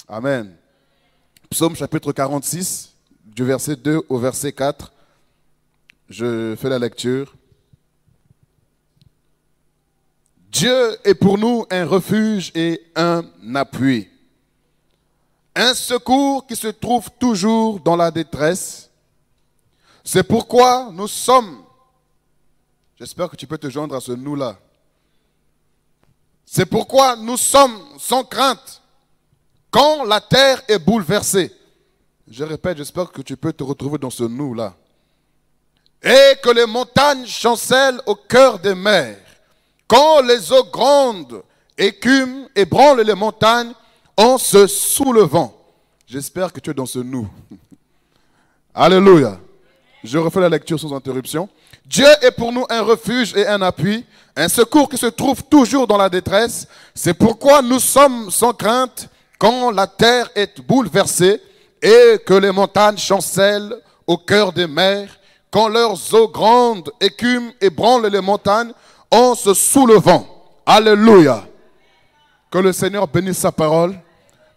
Amen. Psaume chapitre 46, du verset 2 au verset 4. Je fais la lecture. Dieu est pour nous un refuge et un appui, un secours qui se trouve toujours dans la détresse. C'est pourquoi nous sommes, j'espère que tu peux te joindre à ce nous-là. C'est pourquoi nous sommes sans crainte quand la terre est bouleversée. Je répète, j'espère que tu peux te retrouver dans ce nous-là. Et que les montagnes chancellent au cœur des mers. Quand les eaux grandes écument et branlent les montagnes en se soulevant. J'espère que tu es dans ce nous. Alléluia. Je refais la lecture sans interruption. Dieu est pour nous un refuge et un appui, un secours qui se trouve toujours dans la détresse. C'est pourquoi nous sommes sans crainte quand la terre est bouleversée et que les montagnes chancellent au cœur des mers, quand leurs eaux grandes écument et branlent les montagnes en se soulevant. Alléluia. Que le Seigneur bénisse sa parole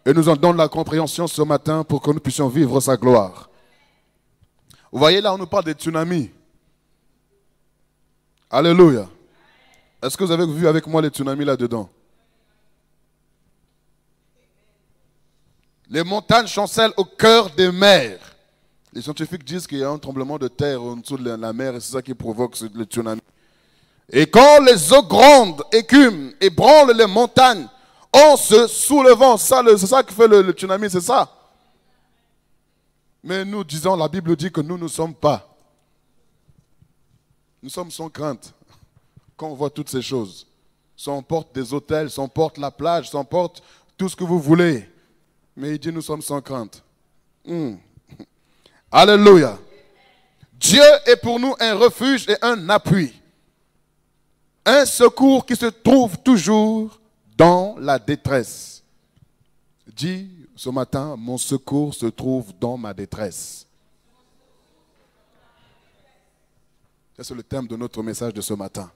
et nous en donne la compréhension ce matin pour que nous puissions vivre sa gloire. Vous voyez là, on nous parle des tsunamis. Alléluia. Est-ce que vous avez vu avec moi les tsunamis là-dedans? Les montagnes chancellent au cœur des mers. Les scientifiques disent qu'il y a un tremblement de terre en dessous de la mer et c'est ça qui provoque le tsunami. Et quand les eaux grandes écument et branlent les montagnes en se soulevant, c'est ça qui fait le tsunami, c'est ça. Mais nous disons, la Bible dit que nous ne sommes pas. Nous sommes sans crainte quand on voit toutes ces choses. Ça emporte des hôtels, ça emporte la plage, ça emporte tout ce que vous voulez. Mais il dit, nous sommes sans crainte. Alléluia. Dieu est pour nous un refuge et un appui. Un secours qui se trouve toujours dans la détresse. Dis ce matin, mon secours se trouve dans ma détresse. C'est le thème de notre message de ce matin.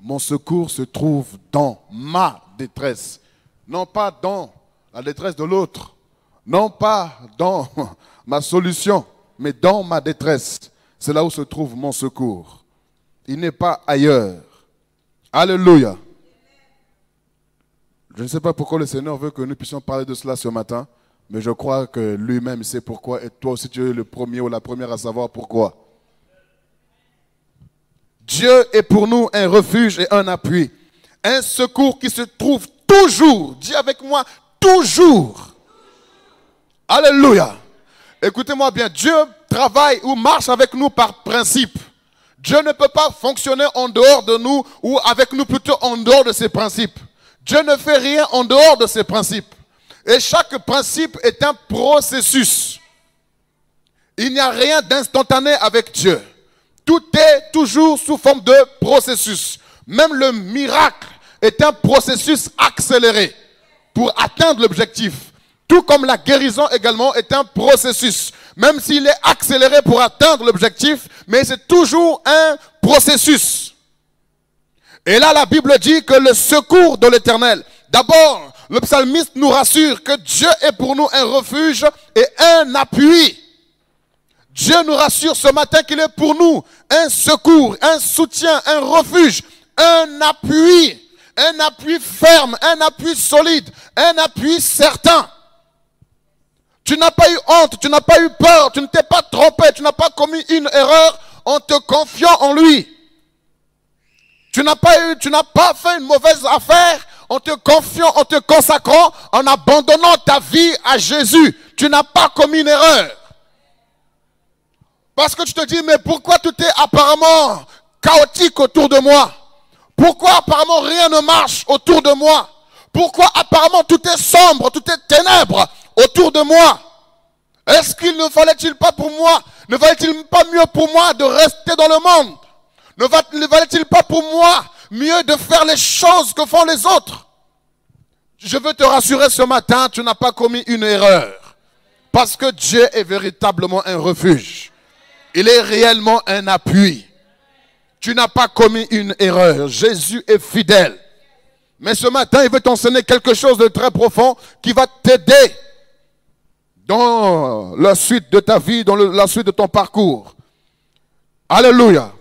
Mon secours se trouve dans ma détresse. Non pas dans la détresse de l'autre. Non pas dans ma solution, mais dans ma détresse. C'est là où se trouve mon secours. Il n'est pas ailleurs. Alléluia. Je ne sais pas pourquoi le Seigneur veut que nous puissions parler de cela ce matin, mais je crois que lui-même sait pourquoi et toi aussi tu es le premier ou la première à savoir pourquoi. Dieu est pour nous un refuge et un appui, un secours qui se trouve toujours, dis avec moi, toujours. Alléluia. Écoutez-moi bien, Dieu travaille ou marche avec nous par principe. Dieu ne peut pas fonctionner en dehors de nous ou avec nous plutôt en dehors de ses principes. Dieu ne fait rien en dehors de ses principes. Et chaque principe est un processus. Il n'y a rien d'instantané avec Dieu. Tout est toujours sous forme de processus. Même le miracle est un processus accéléré pour atteindre l'objectif. Tout comme la guérison également est un processus. Même s'il est accéléré pour atteindre l'objectif, mais c'est toujours un processus. Et là, la Bible dit que le secours de l'Éternel, d'abord, le psalmiste nous rassure que Dieu est pour nous un refuge et un appui. Dieu nous rassure ce matin qu'il est pour nous un secours, un soutien, un refuge, un appui ferme, un appui solide, un appui certain. Tu n'as pas eu honte, tu n'as pas eu peur, tu ne t'es pas trompé, tu n'as pas commis une erreur en te confiant en lui. Tu n'as pas fait une mauvaise affaire en te confiant, en te consacrant, en abandonnant ta vie à Jésus. Tu n'as pas commis une erreur. Parce que tu te dis, mais pourquoi tout est apparemment chaotique autour de moi? Pourquoi apparemment rien ne marche autour de moi? Pourquoi apparemment tout est sombre, tout est ténèbres autour de moi? Est-ce qu'il ne fallait-il pas pour moi, ne valait-il pas mieux pour moi de rester dans le monde? Ne valait-il pas pour moi mieux de faire les choses que font les autres? Je veux te rassurer ce matin, tu n'as pas commis une erreur. Parce que Dieu est véritablement un refuge. Il est réellement un appui. Tu n'as pas commis une erreur. Jésus est fidèle. Mais ce matin, il veut t'enseigner quelque chose de très profond qui va t'aider dans la suite de ta vie, dans la suite de ton parcours. Alléluia.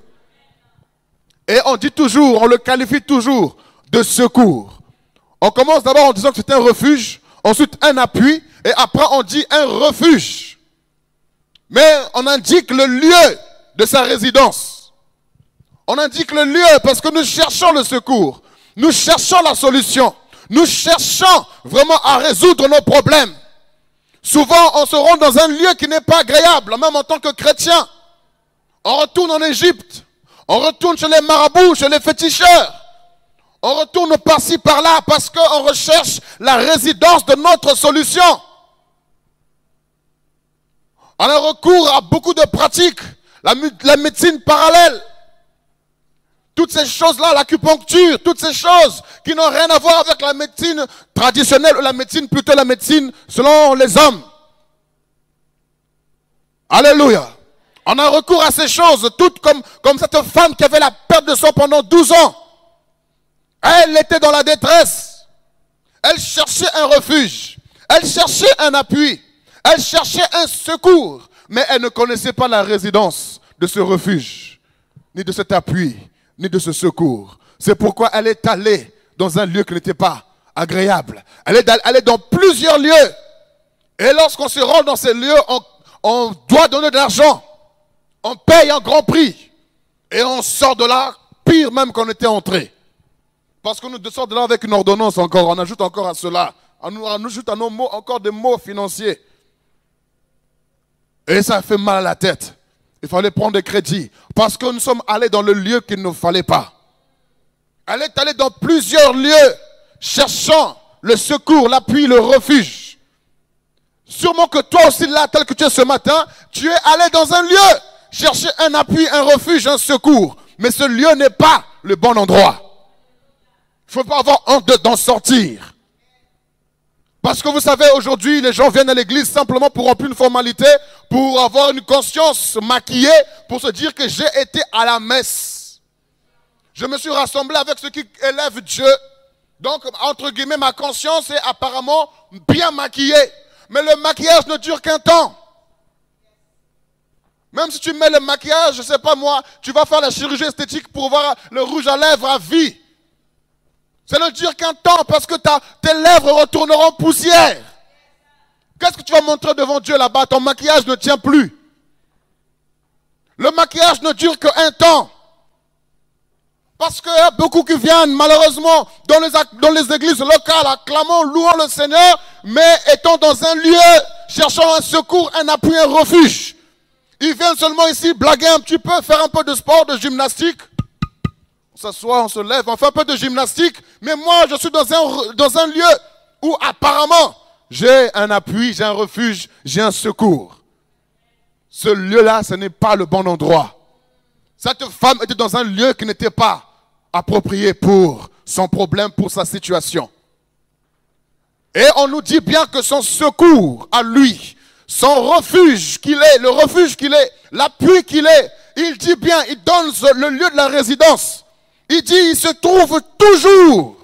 Et on dit toujours, on le qualifie toujours de secours. On commence d'abord en disant que c'est un refuge, ensuite un appui, et après on dit un refuge. Mais on indique le lieu de sa résidence. On indique le lieu parce que nous cherchons le secours. Nous cherchons la solution. Nous cherchons vraiment à résoudre nos problèmes. Souvent, on se rend dans un lieu qui n'est pas agréable, même en tant que chrétien. On retourne en Égypte. On retourne chez les marabouts, chez les féticheurs. On retourne par-ci, par-là, parce qu'on recherche la résidence de notre solution. On a recours à beaucoup de pratiques, la médecine parallèle. Toutes ces choses-là, l'acupuncture, toutes ces choses qui n'ont rien à voir avec la médecine traditionnelle ou la médecine, plutôt la médecine selon les hommes. Alléluia. On a recours à ces choses, toutes comme cette femme qui avait la perte de sang pendant 12 ans. Elle était dans la détresse. Elle cherchait un refuge. Elle cherchait un appui. Elle cherchait un secours. Mais elle ne connaissait pas la résidence de ce refuge, ni de cet appui, ni de ce secours. C'est pourquoi elle est allée dans un lieu qui n'était pas agréable. Elle est dans plusieurs lieux. Et lorsqu'on se rend dans ces lieux, on doit donner de l'argent. On paye un grand prix. Et on sort de là pire même qu'on était entré. Parce qu'on nous sort de là avec une ordonnance encore. On ajoute encore à cela. On ajoute à nos mots encore des mots financiers. Et ça fait mal à la tête. Il fallait prendre des crédits. Parce que nous sommes allés dans le lieu qu'il ne fallait pas. Elle est allée dans plusieurs lieux, cherchant le secours, l'appui, le refuge. Sûrement que toi aussi, là, tel que tu es ce matin, tu es allé dans un lieu, chercher un appui, un refuge, un secours. Mais ce lieu n'est pas le bon endroit. Il ne faut pas avoir honte d'en sortir. Parce que vous savez, aujourd'hui, les gens viennent à l'église simplement pour remplir une formalité, pour avoir une conscience maquillée, pour se dire que j'ai été à la messe. Je me suis rassemblé avec ceux qui élèvent Dieu. Donc, entre guillemets, ma conscience est apparemment bien maquillée. Mais le maquillage ne dure qu'un temps. Même si tu mets le maquillage, je ne sais pas moi, tu vas faire la chirurgie esthétique pour voir le rouge à lèvres à vie. Ça ne dure qu'un temps parce que tes lèvres retourneront poussière. Qu'est-ce que tu vas montrer devant Dieu là-bas? Ton maquillage ne tient plus. Le maquillage ne dure qu'un temps. Parce qu'il y a beaucoup qui viennent malheureusement dans les églises locales, acclamant, louant le Seigneur, mais étant dans un lieu, cherchant un secours, un appui, un refuge. Ils viennent seulement ici blaguer un petit peu, faire un peu de sport, de gymnastique. On s'assoit, on se lève, on fait un peu de gymnastique. Mais moi, je suis dans un lieu où apparemment, j'ai un appui, j'ai un refuge, j'ai un secours. Ce lieu-là, ce n'est pas le bon endroit. Cette femme était dans un lieu qui n'était pas approprié pour son problème, pour sa situation. Et on nous dit bien que son secours à lui, son refuge qu'il est, le refuge qu'il est, l'appui qu'il est, il dit bien, il donne le lieu de la résidence. Il dit, il se trouve toujours,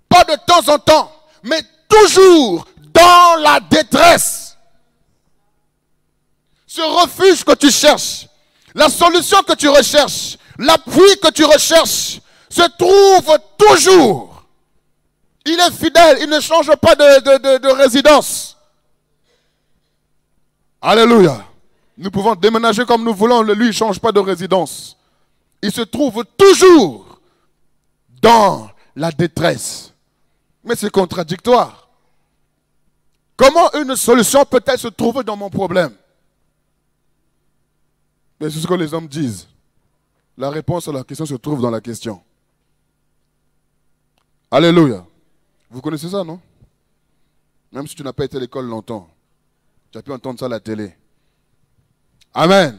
pas de temps en temps, mais toujours dans la détresse. Ce refuge que tu cherches, la solution que tu recherches, l'appui que tu recherches, se trouve toujours. Il est fidèle, il ne change pas de résidence. Alléluia. Nous pouvons déménager comme nous voulons, lui ne change pas de résidence. Il se trouve toujours dans la détresse. Mais c'est contradictoire. Comment une solution peut-elle se trouver dans mon problème? Mais c'est ce que les hommes disent. La réponse à la question se trouve dans la question. Alléluia. Vous connaissez ça, non? Même si tu n'as pas été à l'école longtemps, tu as pu entendre ça à la télé. Amen.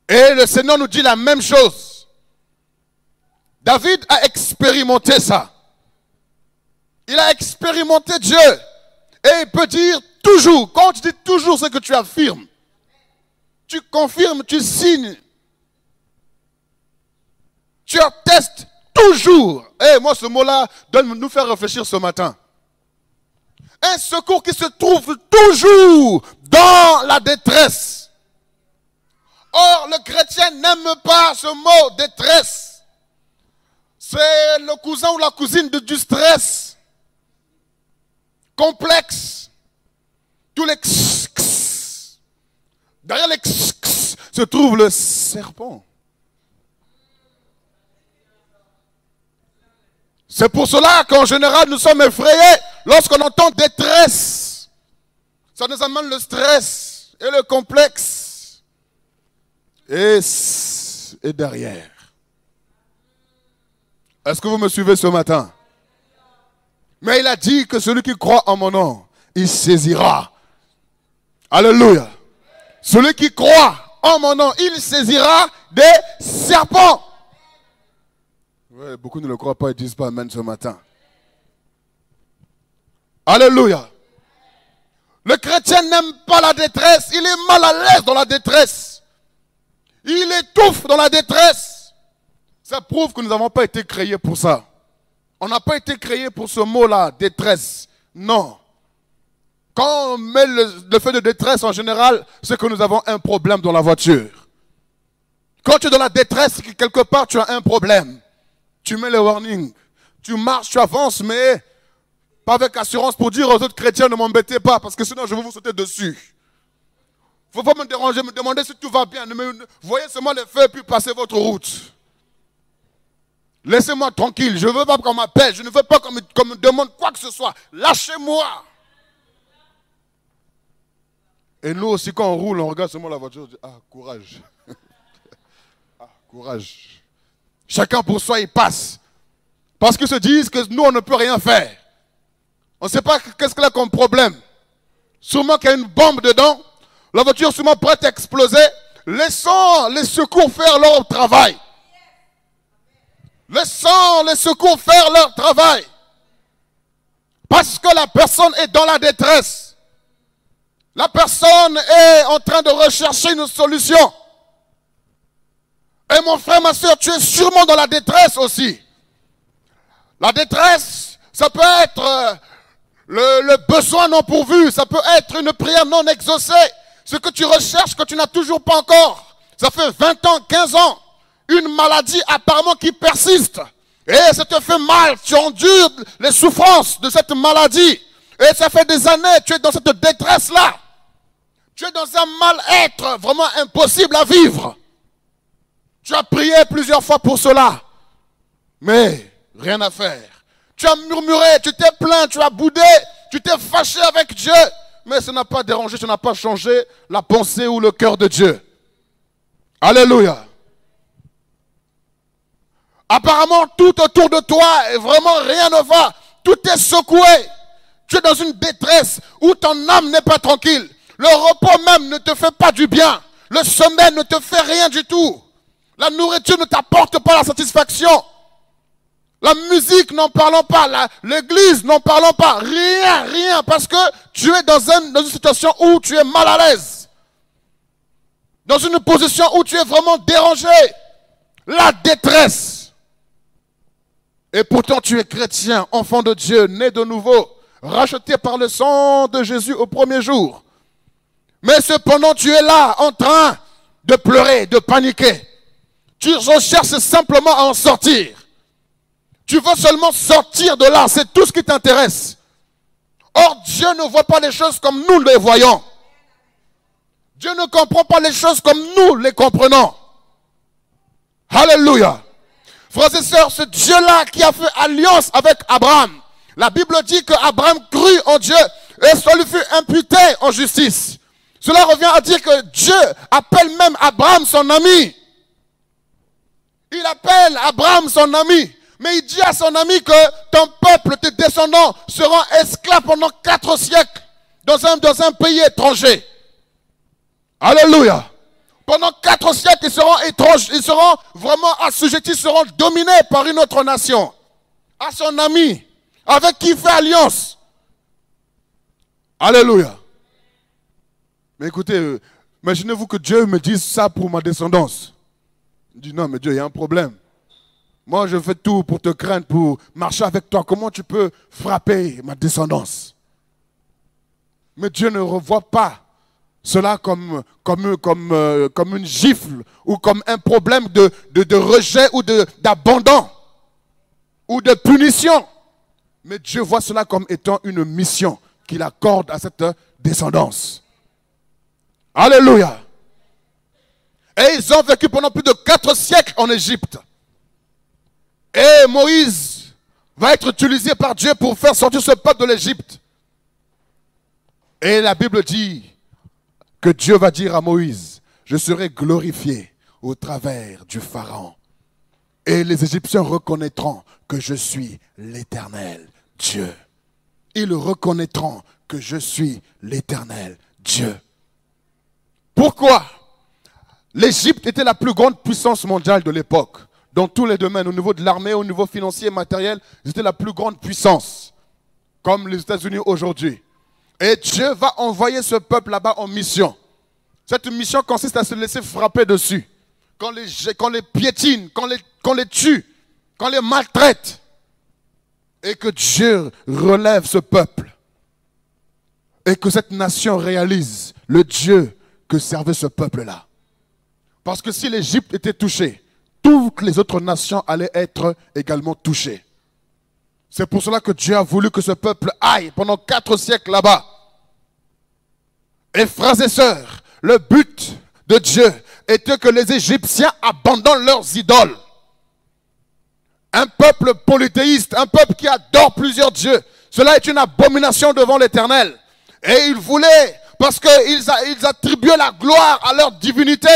Et le Seigneur nous dit la même chose. David a expérimenté ça. Il a expérimenté Dieu. Et il peut dire toujours, quand tu dis toujours, c'est que tu affirmes. Tu confirmes, tu signes. Tu attestes toujours. Et moi, ce mot-là doit nous faire réfléchir ce matin. Un secours qui se trouve toujours dans la détresse. Or, le chrétien n'aime pas ce mot détresse. C'est le cousin ou la cousine du stress. Complexe. Tous les derrière les se trouve le serpent. C'est pour cela qu'en général, nous sommes effrayés lorsqu'on entend détresse. Ça nous amène le stress et le complexe. Et derrière. Est-ce que vous me suivez ce matin? Mais il a dit que celui qui croit en mon nom, il saisira. Alléluia. Celui qui croit en mon nom, il saisira des serpents. Ouais, beaucoup ne le croient pas et ne disent pas amen ce matin. Alléluia. Le chrétien n'aime pas la détresse. Il est mal à l'aise dans la détresse. Il étouffe dans la détresse. Ça prouve que nous n'avons pas été créés pour ça. On n'a pas été créés pour ce mot-là, détresse. Non. Quand on met le fait de détresse en général, c'est que nous avons un problème dans la voiture. Quand tu es dans la détresse, quelque part tu as un problème. Tu mets le warning. Tu marches, tu avances, mais pas avec assurance pour dire aux autres chrétiens ne m'embêtez pas, parce que sinon je vais vous sauter dessus. Il ne faut pas me déranger, me demander si tout va bien. Voyez seulement les feux puis passez votre route. Laissez-moi tranquille. Je ne veux pas qu'on m'appelle. Je ne veux pas qu'on me demande quoi que ce soit. Lâchez-moi. Et nous aussi, quand on roule, on regarde seulement la voiture. On dit, ah, courage. Ah, courage. Chacun pour soi, il passe. Parce qu'ils se disent que nous, on ne peut rien faire. On ne sait pas qu'est-ce qu'il y a comme problème. Sûrement qu'il y a une bombe dedans. La voiture est sûrement prête à exploser. Laissons les secours faire leur travail. Laissons les secours faire leur travail. Parce que la personne est dans la détresse. La personne est en train de rechercher une solution. Et mon frère, ma soeur, tu es sûrement dans la détresse aussi. La détresse, ça peut être le besoin non pourvu. Ça peut être une prière non exaucée. Ce que tu recherches que tu n'as toujours pas encore. Ça fait 20 ans, 15 ans. Une maladie apparemment qui persiste. Et ça te fait mal. Tu endures les souffrances de cette maladie. Et ça fait des années. Tu es dans cette détresse-là. Tu es dans un mal-être vraiment impossible à vivre. Tu as prié plusieurs fois pour cela. Mais rien à faire. Tu as murmuré, tu t'es plaint, tu as boudé, tu t'es fâché avec Dieu. Mais ça n'a pas dérangé, ça n'a pas changé la pensée ou le cœur de Dieu. Alléluia. Apparemment, tout autour de toi, et vraiment rien ne va. Tout est secoué. Tu es dans une détresse où ton âme n'est pas tranquille. Le repos même ne te fait pas du bien. Le sommeil ne te fait rien du tout. La nourriture ne t'apporte pas la satisfaction. La musique, n'en parlons pas. L'église, n'en parlons pas. Rien, rien. Parce que tu es dans une situation où tu es mal à l'aise. Dans une position où tu es vraiment dérangé. La détresse. Et pourtant tu es chrétien, enfant de Dieu, né de nouveau, racheté par le sang de Jésus au premier jour. Mais cependant tu es là en train de pleurer, de paniquer. Tu recherches simplement à en sortir. Tu veux seulement sortir de là, c'est tout ce qui t'intéresse. Or Dieu ne voit pas les choses comme nous les voyons. Dieu ne comprend pas les choses comme nous les comprenons. Alléluia. Frères et sœurs, ce Dieu-là qui a fait alliance avec Abraham, la Bible dit qu'Abraham crut en Dieu et ça lui fut imputé en justice. Cela revient à dire que Dieu appelle même Abraham son ami. Il appelle Abraham son ami. Mais il dit à son ami que ton peuple, tes descendants seront esclaves pendant 4 siècles dans un pays étranger. Alléluia. Pendant 4 siècles, ils seront étranges, ils seront vraiment assujettis, ils seront dominés par une autre nation. À son ami, avec qui il fait alliance. Alléluia. Mais écoutez, imaginez-vous que Dieu me dise ça pour ma descendance. Il dit non, mais Dieu, il y a un problème. Moi, je fais tout pour te craindre, pour marcher avec toi. Comment tu peux frapper ma descendance? Mais Dieu ne revoit pas cela comme une gifle ou comme un problème de rejet ou d'abandon ou de punition. Mais Dieu voit cela comme étant une mission qu'il accorde à cette descendance. Alléluia. Et ils ont vécu pendant plus de 4 siècles en Égypte. Et Moïse va être utilisé par Dieu pour faire sortir ce peuple de l'Égypte. Et la Bible dit que Dieu va dire à Moïse, je serai glorifié au travers du Pharaon. Et les Égyptiens reconnaîtront que je suis l'Éternel Dieu. Ils reconnaîtront que je suis l'Éternel Dieu. Pourquoi? L'Égypte était la plus grande puissance mondiale de l'époque. Dans tous les domaines, au niveau de l'armée, au niveau financier et matériel, c'était la plus grande puissance, comme les États-Unis aujourd'hui. Et Dieu va envoyer ce peuple là-bas en mission. Cette mission consiste à se laisser frapper dessus. Qu'on les piétine, qu'on les tue, qu'on les maltraite. Et que Dieu relève ce peuple. Et que cette nation réalise le Dieu que servait ce peuple-là. Parce que si l'Égypte était touchée, toutes les autres nations allaient être également touchées. C'est pour cela que Dieu a voulu que ce peuple aille pendant 4 siècles là-bas. Et frères et sœurs, le but de Dieu était que les Égyptiens abandonnent leurs idoles. Un peuple polythéiste, un peuple qui adore plusieurs dieux. Cela est une abomination devant l'Éternel. Et ils voulaient, parce qu'ils attribuaient la gloire à leur divinité,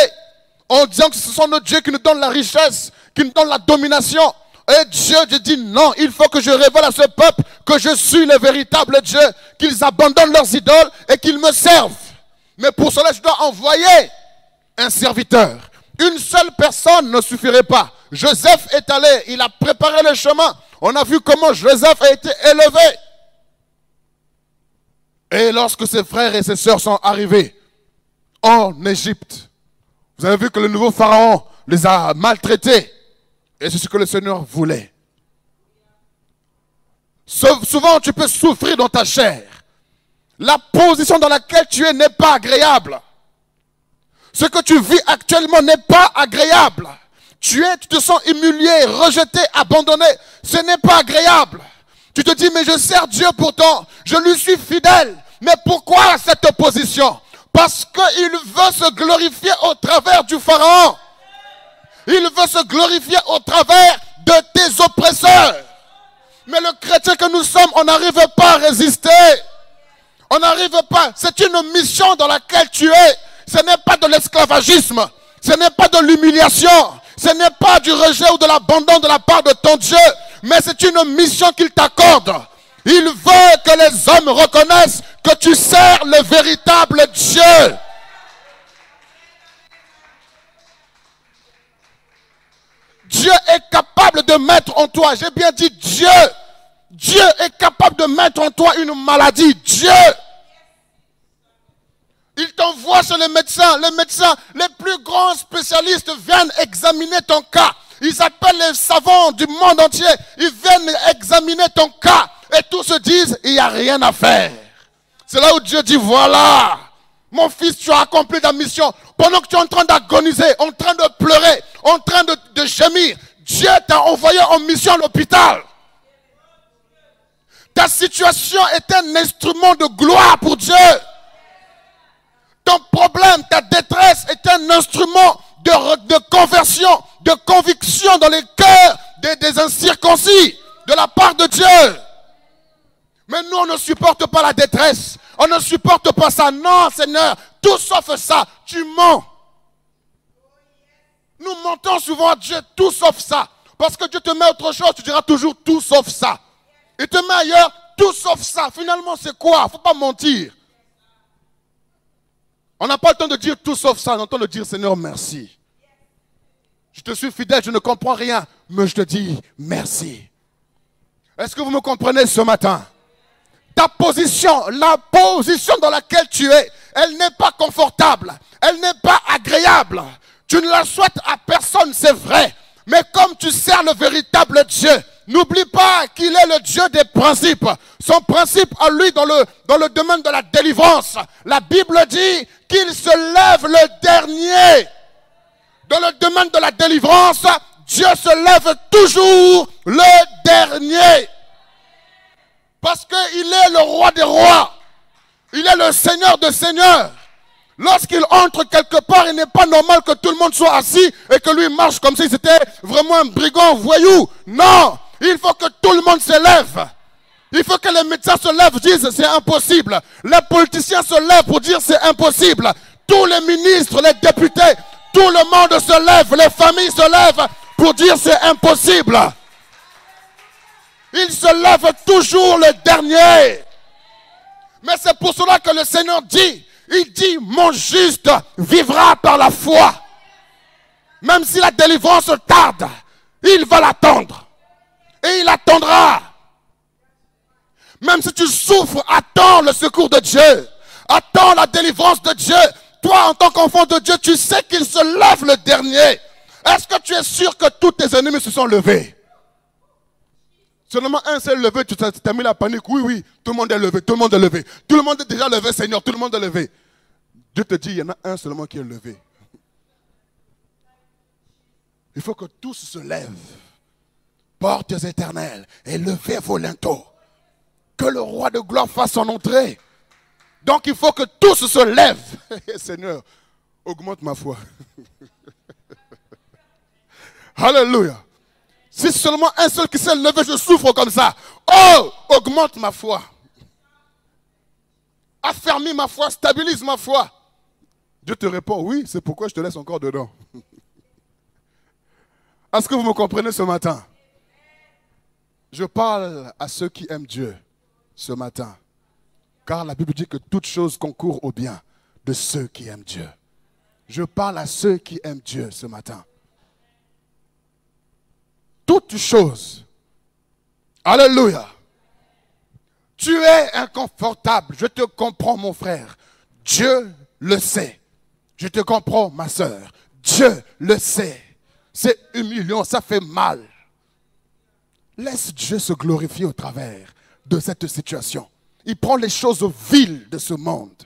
en disant que ce sont nos dieux qui nous donnent la richesse, qui nous donnent la domination. Et Dieu dit non, il faut que je révèle à ce peuple que je suis le véritable Dieu, qu'ils abandonnent leurs idoles et qu'ils me servent. Mais pour cela, je dois envoyer un serviteur. Une seule personne ne suffirait pas. Joseph est allé, il a préparé le chemin. On a vu comment Joseph a été élevé. Et lorsque ses frères et ses sœurs sont arrivés en Égypte, vous avez vu que le nouveau pharaon les a maltraités. Et c'est ce que le Seigneur voulait. Souvent, tu peux souffrir dans ta chair. La position dans laquelle tu es n'est pas agréable. Ce que tu vis actuellement n'est pas agréable. Tu te sens humilié, rejeté, abandonné. Ce n'est pas agréable. Tu te dis, mais je sers Dieu pourtant. Je lui suis fidèle. Mais pourquoi cette position? Parce qu'il veut se glorifier au travers du Pharaon. Il veut se glorifier au travers de tes oppresseurs. Mais le chrétien que nous sommes, on n'arrive pas à résister. On n'arrive pas. C'est une mission dans laquelle tu es. Ce n'est pas de l'esclavagisme. Ce n'est pas de l'humiliation. Ce n'est pas du rejet ou de l'abandon de la part de ton Dieu. Mais c'est une mission qu'il t'accorde. Il veut que les hommes reconnaissent que tu sers le véritable Dieu. Dieu est capable de mettre en toi, j'ai bien dit Dieu. Dieu est capable de mettre en toi une maladie. Dieu. Il t'envoie chez les médecins. Les médecins, les plus grands spécialistes viennent examiner ton cas. Ils appellent les savants du monde entier. Ils viennent examiner ton cas. Et tous se disent, il n'y a rien à faire. C'est là où Dieu dit, voilà, mon fils, tu as accompli ta mission. Pendant que tu es en train d'agoniser, en train de pleurer, en train de gémir, Dieu t'a envoyé en mission à l'hôpital. Ta situation est un instrument de gloire pour Dieu. Ton problème, ta détresse est un instrument de conversion, de conviction dans les cœurs des incirconcis de la part de Dieu. Mais nous, on ne supporte pas la détresse. On ne supporte pas ça. Non, Seigneur, tout sauf ça. Tu mens. Nous mentons souvent à Dieu, tout sauf ça. Parce que Dieu te met autre chose, tu diras toujours tout sauf ça. Il te met ailleurs, tout sauf ça. Finalement, c'est quoi? Il ne faut pas mentir. On n'a pas le temps de dire tout sauf ça. On a le temps de dire, Seigneur, merci. Je te suis fidèle, je ne comprends rien. Mais je te dis merci. Est-ce que vous me comprenez ce matin? Ta position, la position dans laquelle tu es, elle n'est pas confortable. Elle n'est pas agréable. Tu ne la souhaites à personne, c'est vrai. Mais comme tu sers le véritable Dieu, n'oublie pas qu'il est le Dieu des principes. Son principe à lui dans le domaine de la délivrance. La Bible dit qu'il se lève le dernier. Dans le domaine de la délivrance, Dieu se lève toujours le dernier. Parce qu'il est le roi des rois. Il est le Seigneur des seigneurs. Lorsqu'il entre quelque part, il n'est pas normal que tout le monde soit assis et que lui marche comme si c'était vraiment un brigand, voyou. Non, il faut que tout le monde se lève. Il faut que les médecins se lèvent, disent c'est impossible. Les politiciens se lèvent pour dire c'est impossible. Tous les ministres, les députés, tout le monde se lève. Les familles se lèvent pour dire c'est impossible. Il se lève toujours le dernier. Mais c'est pour cela que le Seigneur dit, il dit, mon juste vivra par la foi. Même si la délivrance tarde, il va l'attendre. Et il attendra. Même si tu souffres, attends le secours de Dieu. Attends la délivrance de Dieu. Toi, en tant qu'enfant de Dieu, tu sais qu'il se lève le dernier. Est-ce que tu es sûr que tous tes ennemis se sont levés? Seulement un s'est levé, tu t'as mis la panique. Oui, oui, tout le monde est levé, tout le monde est levé. Tout le monde est déjà levé, Seigneur, tout le monde est levé. Dieu te dit, il y en a un seulement qui est levé. Il faut que tous se lèvent. Portes éternelles, et levez vos linteaux. Que le roi de gloire fasse son entrée. Donc il faut que tous se lèvent. Seigneur, augmente ma foi. Alléluia. Si seulement un seul qui s'est levé, je souffre comme ça. Oh, augmente ma foi. Affermis ma foi, stabilise ma foi. Dieu te répond, oui, c'est pourquoi je te laisse encore dedans. Est-ce que vous me comprenez ce matin? Je parle à ceux qui aiment Dieu ce matin. Car la Bible dit que toute chose concourt au bien de ceux qui aiment Dieu. Je parle à ceux qui aiment Dieu ce matin. Toute chose. Alléluia. Tu es inconfortable. Je te comprends, mon frère. Dieu le sait. Je te comprends, ma soeur. Dieu le sait. C'est humiliant, ça fait mal. Laisse Dieu se glorifier au travers de cette situation. Il prend les choses viles de ce monde.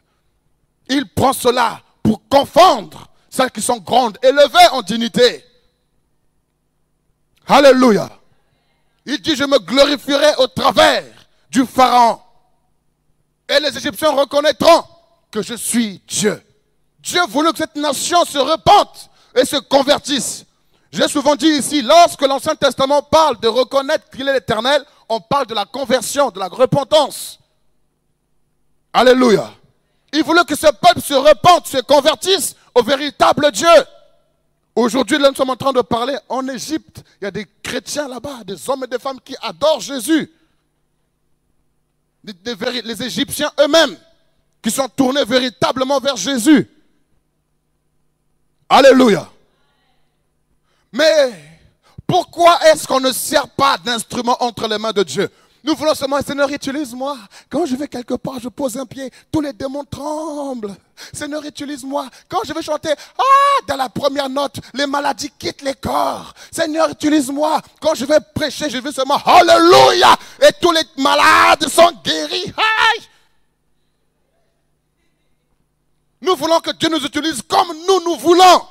Il prend cela pour confondre celles qui sont grandes, élevées en dignité. Alléluia. Il dit, je me glorifierai au travers du Pharaon. Et les Égyptiens reconnaîtront que je suis Dieu. Dieu voulut que cette nation se repente et se convertisse. J'ai souvent dit ici, lorsque l'Ancien Testament parle de reconnaître qu'il est l'Éternel, on parle de la conversion, de la repentance. Alléluia. Il voulait que ce peuple se repente, se convertisse au véritable Dieu. Aujourd'hui, là, nous sommes en train de parler en Égypte. Il y a des chrétiens là-bas, des hommes et des femmes qui adorent Jésus. Les Égyptiens eux-mêmes, qui sont tournés véritablement vers Jésus. Alléluia. Mais pourquoi est-ce qu'on ne sert pas d'instrument entre les mains de Dieu? Nous voulons seulement, Seigneur, utilise-moi. Quand je vais quelque part, je pose un pied, tous les démons tremblent. Seigneur, utilise-moi. Quand je vais chanter, dans la première note, les maladies quittent les corps. Seigneur, utilise-moi. Quand je vais prêcher, je vais seulement, Alléluia. Et tous les malades sont guéris. Aïe. Nous voulons que Dieu nous utilise comme nous voulons.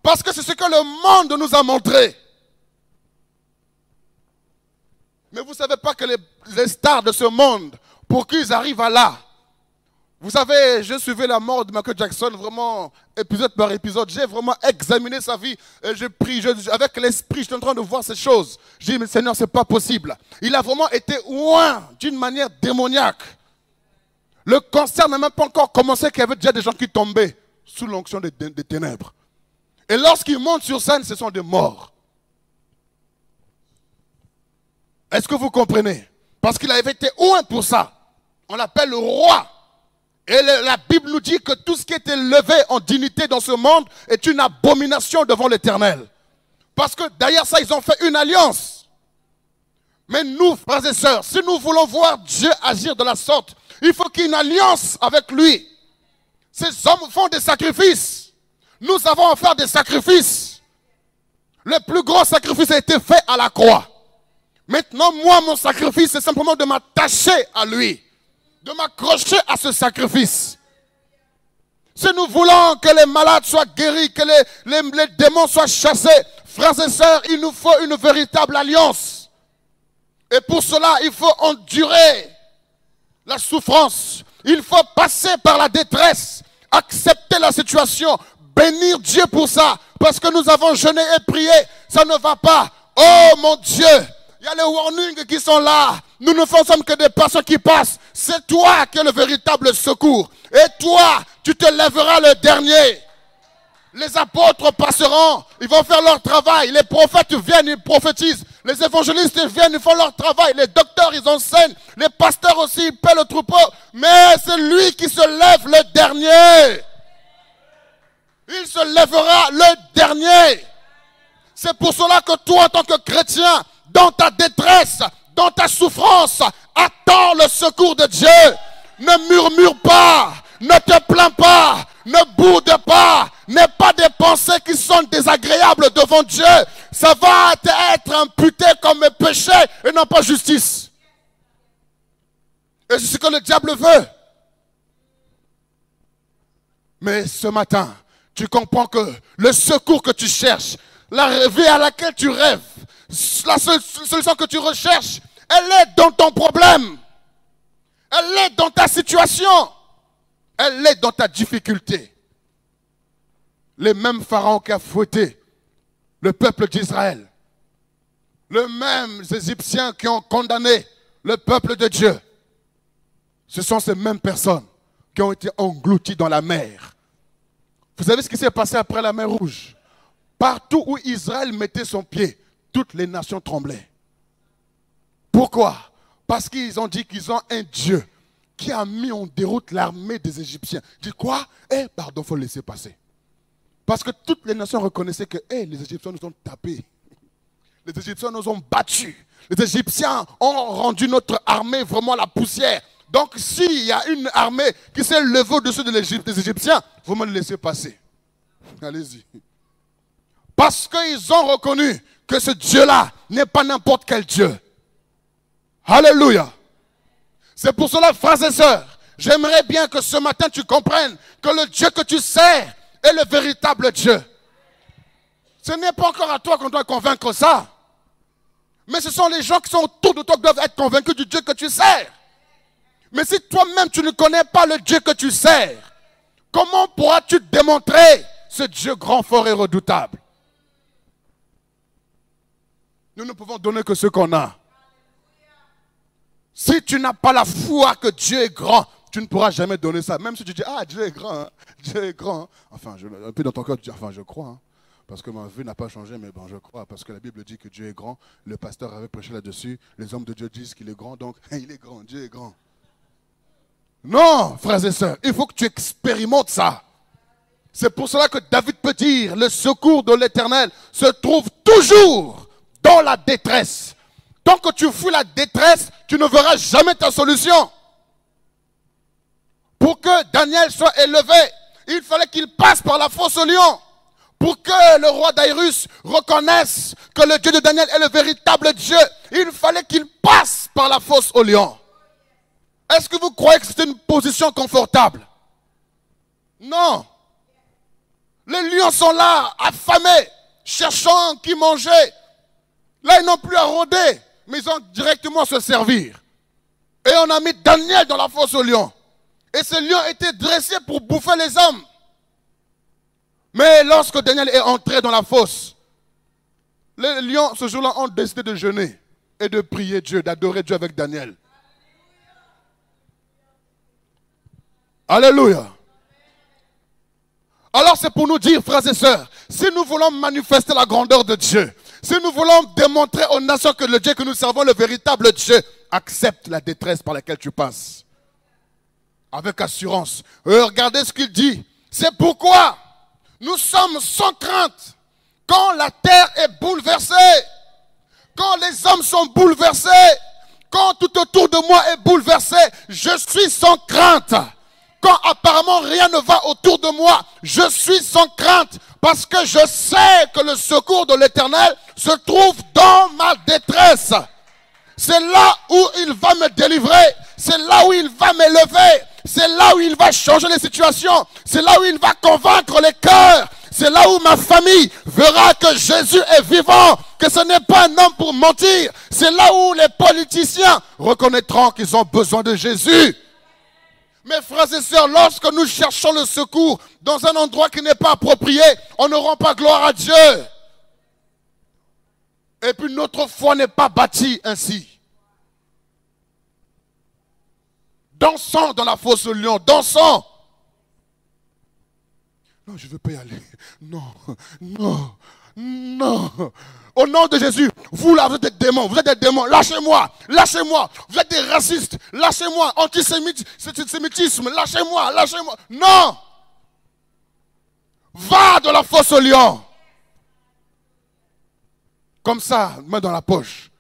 Parce que c'est ce que le monde nous a montré. Mais vous ne savez pas que les stars de ce monde, pour qu'ils arrivent à là, vous savez, j'ai suivi la mort de Michael Jackson, vraiment, épisode par épisode. J'ai vraiment examiné sa vie. Et je prie, avec l'esprit, je suis en train de voir ces choses. J'ai dit, mais Seigneur, ce n'est pas possible. Il a vraiment été loin d'une manière démoniaque. Le cancer n'a même pas encore commencé, qu'il y avait déjà des gens qui tombaient sous l'onction des ténèbres. Et lorsqu'ils montent sur scène, ce sont des morts. Est-ce que vous comprenez? Parce qu'il avait été loin pour ça. On l'appelle le roi. Et la Bible nous dit que tout ce qui est élevé en dignité dans ce monde est une abomination devant l'Éternel. Parce que derrière ça, ils ont fait une alliance. Mais nous, frères et sœurs, si nous voulons voir Dieu agir de la sorte, il faut qu'il y ait une alliance avec lui. Ces hommes font des sacrifices. Nous avons à faire des sacrifices. Le plus grand sacrifice a été fait à la croix. Maintenant, moi, mon sacrifice, c'est simplement de m'attacher à lui. De m'accrocher à ce sacrifice. Si nous voulons que les malades soient guéris, que les démons soient chassés, frères et sœurs, il nous faut une véritable alliance. Et pour cela, il faut endurer la souffrance. Il faut passer par la détresse, accepter la situation, bénir Dieu pour ça. Parce que nous avons jeûné et prié, ça ne va pas. Oh mon Dieu, il y a les warnings qui sont là. Nous ne sommes que des personnes qui passent. C'est toi qui es le véritable secours. Et toi, tu te lèveras le dernier. Les apôtres passeront, ils vont faire leur travail. Les prophètes viennent, ils prophétisent. Les évangélistes viennent, ils font leur travail. Les docteurs, ils enseignent. Les pasteurs aussi, ils paient le troupeau. Mais c'est lui qui se lève le dernier. Il se lèvera le dernier. C'est pour cela que toi, en tant que chrétien, dans ta détresse, dans ta souffrance, attends le secours de Dieu. Ne murmure pas, ne te plains pas, ne boude pas, n'aie pas des pensées qui sont désagréables devant Dieu. Ça va être imputé comme péché et non pas justice. Et c'est ce que le diable veut. Mais ce matin, tu comprends que le secours que tu cherches, la vie à laquelle tu rêves, la seule solution que tu recherches, elle est dans ton problème. Elle est dans ta situation. Elle est dans ta difficulté. Les mêmes pharaons qui a fouetté le peuple d'Israël. Les mêmes Égyptiens qui ont condamné le peuple de Dieu. Ce sont ces mêmes personnes qui ont été englouties dans la mer. Vous savez ce qui s'est passé après la mer Rouge? Partout où Israël mettait son pied, toutes les nations tremblaient. Pourquoi? Parce qu'ils ont dit qu'ils ont un Dieu qui a mis en déroute l'armée des Égyptiens. Dis quoi? Pardon, il faut laisser passer. Parce que toutes les nations reconnaissaient que les Égyptiens nous ont tapés. Les Égyptiens nous ont battus. Les Égyptiens ont rendu notre armée vraiment la poussière. Donc s'il y a une armée qui s'est levée au-dessus des Égyptiens, vous me le laissez passer. Allez-y. Parce qu'ils ont reconnu que ce Dieu-là n'est pas n'importe quel Dieu. Alléluia. C'est pour cela, frères et sœurs, j'aimerais bien que ce matin tu comprennes que le Dieu que tu sers est le véritable Dieu. Ce n'est pas encore à toi qu'on doit convaincre ça. Mais ce sont les gens qui sont autour de toi qui doivent être convaincus du Dieu que tu sers. Mais si toi-même tu ne connais pas le Dieu que tu sers, comment pourras-tu démontrer ce Dieu grand, fort et redoutable? Nous ne pouvons donner que ce qu'on a. Si tu n'as pas la foi que Dieu est grand, tu ne pourras jamais donner ça. Même si tu dis, ah, Dieu est grand, hein, Dieu est grand. Hein. Enfin, un peu dans ton cœur, tu dis, enfin, je crois. Hein, parce que ma vie n'a pas changé, mais bon, je crois. Parce que la Bible dit que Dieu est grand. Le pasteur avait prêché là-dessus. Les hommes de Dieu disent qu'il est grand, donc il est grand, Dieu est grand. Non, frères et sœurs, il faut que tu expérimentes ça. C'est pour cela que David peut dire, le secours de l'Éternel se trouve toujours dans la détresse. Tant que tu fuis la détresse, tu ne verras jamais ta solution. Pour que Daniel soit élevé, il fallait qu'il passe par la fosse au lion. Pour que le roi Daïrus reconnaisse que le Dieu de Daniel est le véritable Dieu, il fallait qu'il passe par la fosse au lion. Est-ce que vous croyez que c'est une position confortable? Non. Les lions sont là, affamés, cherchant qui manger. Là, ils n'ont plus à rôder, mais ils ont directement à se servir. Et on a mis Daniel dans la fosse aux lions. Et ce lion était dressé pour bouffer les hommes. Mais lorsque Daniel est entré dans la fosse, les lions, ce jour-là, ont décidé de jeûner et de prier Dieu, d'adorer Dieu avec Daniel. Alléluia. Alors c'est pour nous dire, frères et sœurs, si nous voulons manifester la grandeur de Dieu, si nous voulons démontrer aux nations que le Dieu que nous servons, le véritable Dieu, accepte la détresse par laquelle tu passes. Avec assurance. Regardez ce qu'il dit. C'est pourquoi nous sommes sans crainte quand la terre est bouleversée, quand les hommes sont bouleversés, quand tout autour de moi est bouleversé, je suis sans crainte. Quand apparemment rien ne va autour de moi, je suis sans crainte Parce que je sais que le secours de l'Éternel se trouve dans ma détresse. C'est là où il va me délivrer. C'est là où il va m'élever. C'est là où il va changer les situations. C'est là où il va convaincre les cœurs. C'est là où ma famille verra que Jésus est vivant, que ce n'est pas un homme pour mentir. C'est là où les politiciens reconnaîtront qu'ils ont besoin de Jésus. Mes frères et sœurs, lorsque nous cherchons le secours dans un endroit qui n'est pas approprié, on ne rend pas gloire à Dieu. Et puis notre foi n'est pas bâtie ainsi. Dansons dans la fosse au lion, dansons. Non, je ne veux pas y aller. Non, non, non. Au nom de Jésus, vous là, vous êtes des démons, lâchez-moi, lâchez-moi. Vous êtes des racistes, lâchez-moi. Antisémitisme, lâchez-moi, lâchez-moi. Non. Va dans la fosse au lion. Comme ça, main dans la poche.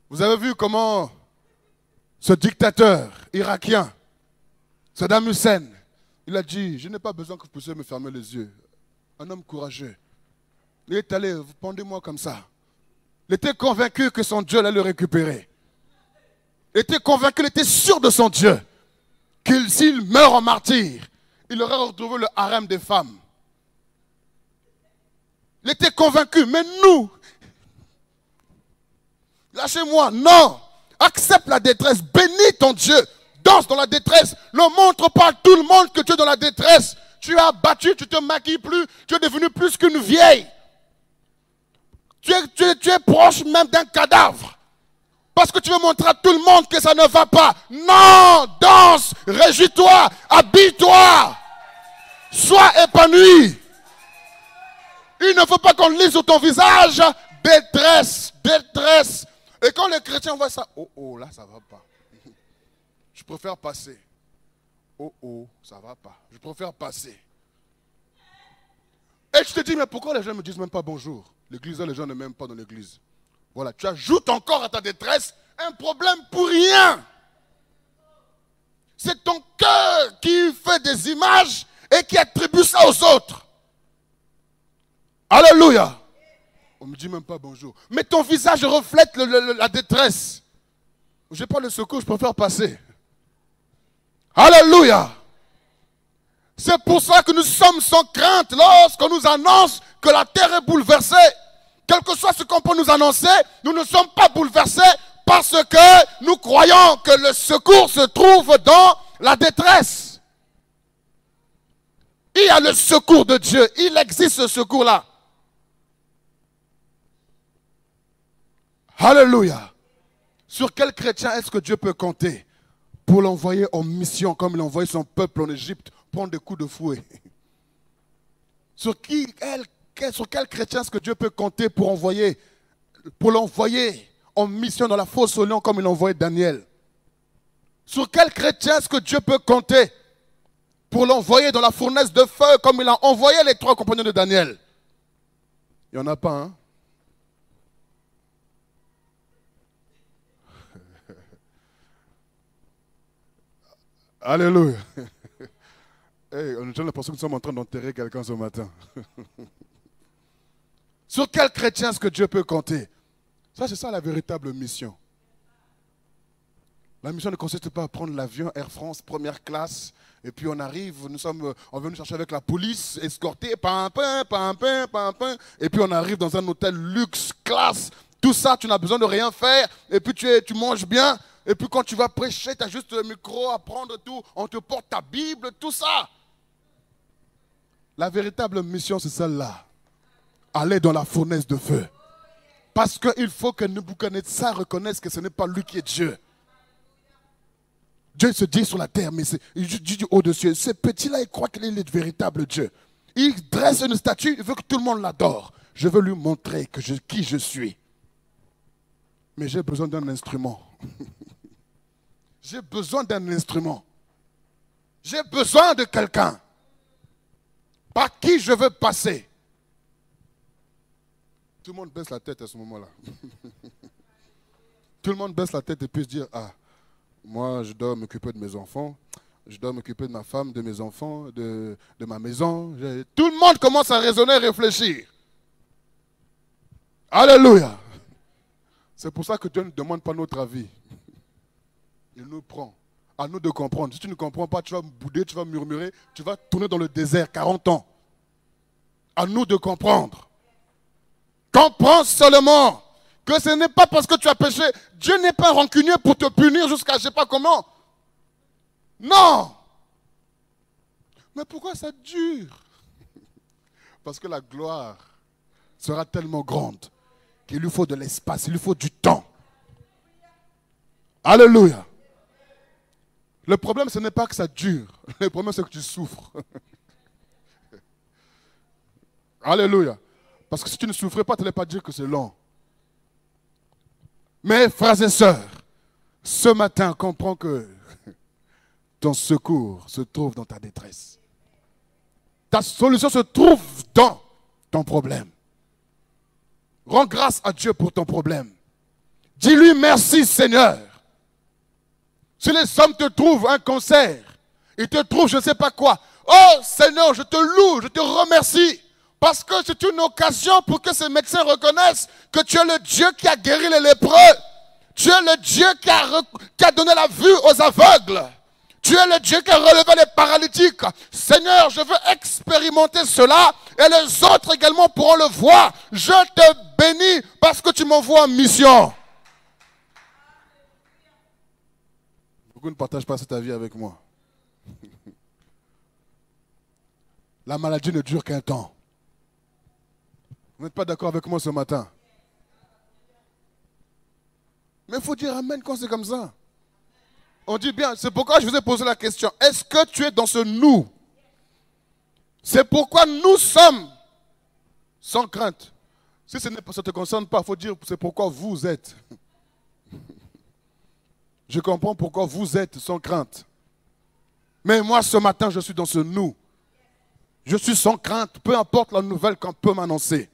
Vous avez vu comment ce dictateur irakien, Saddam Hussein, il a dit, je n'ai pas besoin que vous puissiez me fermer les yeux. Un homme courageux. Il est allé, vous pendez-moi comme ça. Il était convaincu que son Dieu allait le récupérer. Il était convaincu, il était sûr de son Dieu. Que s'il meurt en martyr, il aurait retrouvé le harem des femmes. Il était convaincu, mais nous, lâchez-moi, non. Accepte la détresse, bénis ton Dieu. Danse dans la détresse. Ne montre pas à tout le monde que tu es dans la détresse. Tu es abattu, tu te maquilles plus, tu es devenu plus qu'une vieille. Tu es proche même d'un cadavre. Parce que tu veux montrer à tout le monde que ça ne va pas. Non, danse, réjouis-toi, habille-toi. Sois épanoui. Il ne faut pas qu'on lise sur ton visage détresse, détresse. Et quand les chrétiens voient ça, oh, là ça va pas. Je préfère passer. Oh, ça va pas. Je préfère passer. Et je te dis, mais pourquoi les gens ne me disent même pas bonjour? L'église, les gens ne m'aiment pas dans l'église. Voilà, tu ajoutes encore à ta détresse un problème pour rien. C'est ton cœur qui fait des images et qui attribue ça aux autres. Alléluia. On ne me dit même pas bonjour. Mais ton visage reflète la détresse. Je n'ai pas le secours, je préfère passer. Alléluia. C'est pour ça que nous sommes sans crainte lorsqu'on nous annonce que la terre est bouleversée. Quel que soit ce qu'on peut nous annoncer, nous ne sommes pas bouleversés parce que nous croyons que le secours se trouve dans la détresse. Il y a le secours de Dieu. Il existe ce secours-là. Alléluia. Sur quel chrétien est-ce que Dieu peut compter pour l'envoyer en mission comme il a envoyé son peuple en Égypte prendre des coups de fouet? Sur quel chrétien est-ce que Dieu peut compter pour l'envoyer en mission dans la fosse au lion comme il a envoyé Daniel? Sur quel chrétien est-ce que Dieu peut compter pour l'envoyer dans la fournaise de feu comme il a envoyé les 3 compagnons de Daniel? Il n'y en a pas, hein? Alléluia. Hey, j'ai l'impression que nous sommes en train d'enterrer quelqu'un ce matin. Sur quel chrétien est-ce que Dieu peut compter? Ça, c'est ça la véritable mission. La mission ne consiste pas à prendre l'avion Air France première classe et puis on arrive, on vient nous chercher avec la police, escorter, pimpin, et puis on arrive dans un hôtel luxe, classe, tout ça, tu n'as besoin de rien faire et puis tu manges bien. Et puis quand tu vas prêcher, tu as juste le micro à prendre tout, on te porte ta Bible, tout ça. La véritable mission, c'est celle-là. Aller dans la fournaise de feu. Parce qu'il faut que Nebuchadnezzar reconnaisse que ce n'est pas lui qui est Dieu. Dieu se dit sur la terre, mais il dit du haut de cieux. Ce petit-là, il croit qu'il est le véritable Dieu. Il dresse une statue, il veut que tout le monde l'adore. Je veux lui montrer qui je suis. Mais j'ai besoin d'un instrument. J'ai besoin d'un instrument. J'ai besoin de quelqu'un par qui je veux passer. Tout le monde baisse la tête à ce moment-là. Tout le monde baisse la tête et peut se dire, ah, moi je dois m'occuper de mes enfants. je dois m'occuper de ma femme, de mes enfants, de ma maison. Tout le monde commence à raisonner et réfléchir. Alléluia. C'est pour ça que Dieu ne demande pas notre avis. Il nous prend. À nous de comprendre. Si tu ne comprends pas, tu vas bouder, tu vas murmurer, tu vas tourner dans le désert 40 ans. À nous de comprendre. Comprends seulement que ce n'est pas parce que tu as péché. Dieu n'est pas rancunier pour te punir jusqu'à je ne sais pas comment. Non. Mais pourquoi ça dure? Parce que la gloire sera tellement grande qu'il lui faut de l'espace, il lui faut du temps. Alléluia. Le problème, ce n'est pas que ça dure. Le problème, c'est que tu souffres. Alléluia. Parce que si tu ne souffrais pas, tu n'allais pas dire que c'est long. Mais, frères et sœurs, ce matin, comprends que ton secours se trouve dans ta détresse. Ta solution se trouve dans ton problème. Rends grâce à Dieu pour ton problème. Dis-lui merci, Seigneur. Si les hommes te trouvent un cancer, ils te trouvent je ne sais pas quoi. Oh Seigneur, je te loue, je te remercie. Parce que c'est une occasion pour que ces médecins reconnaissent que tu es le Dieu qui a guéri les lépreux. Tu es le Dieu qui a donné la vue aux aveugles. Tu es le Dieu qui a relevé les paralytiques. Seigneur, je veux expérimenter cela et les autres également pourront le voir. Je te bénis parce que tu m'envoies en mission. Pourquoi ne partage pas cette avis avec moi? La maladie ne dure qu'un temps. Vous n'êtes pas d'accord avec moi ce matin? Mais il faut dire amen quand c'est comme ça. On dit bien, c'est pourquoi je vous ai posé la question. Est-ce que tu es dans ce nous? C'est pourquoi nous sommes sans crainte. Si ça ne te concerne pas, il faut dire c'est pourquoi vous êtes. Je comprends pourquoi vous êtes sans crainte. Mais moi, ce matin, je suis dans ce nous. Je suis sans crainte, peu importe la nouvelle qu'on peut m'annoncer.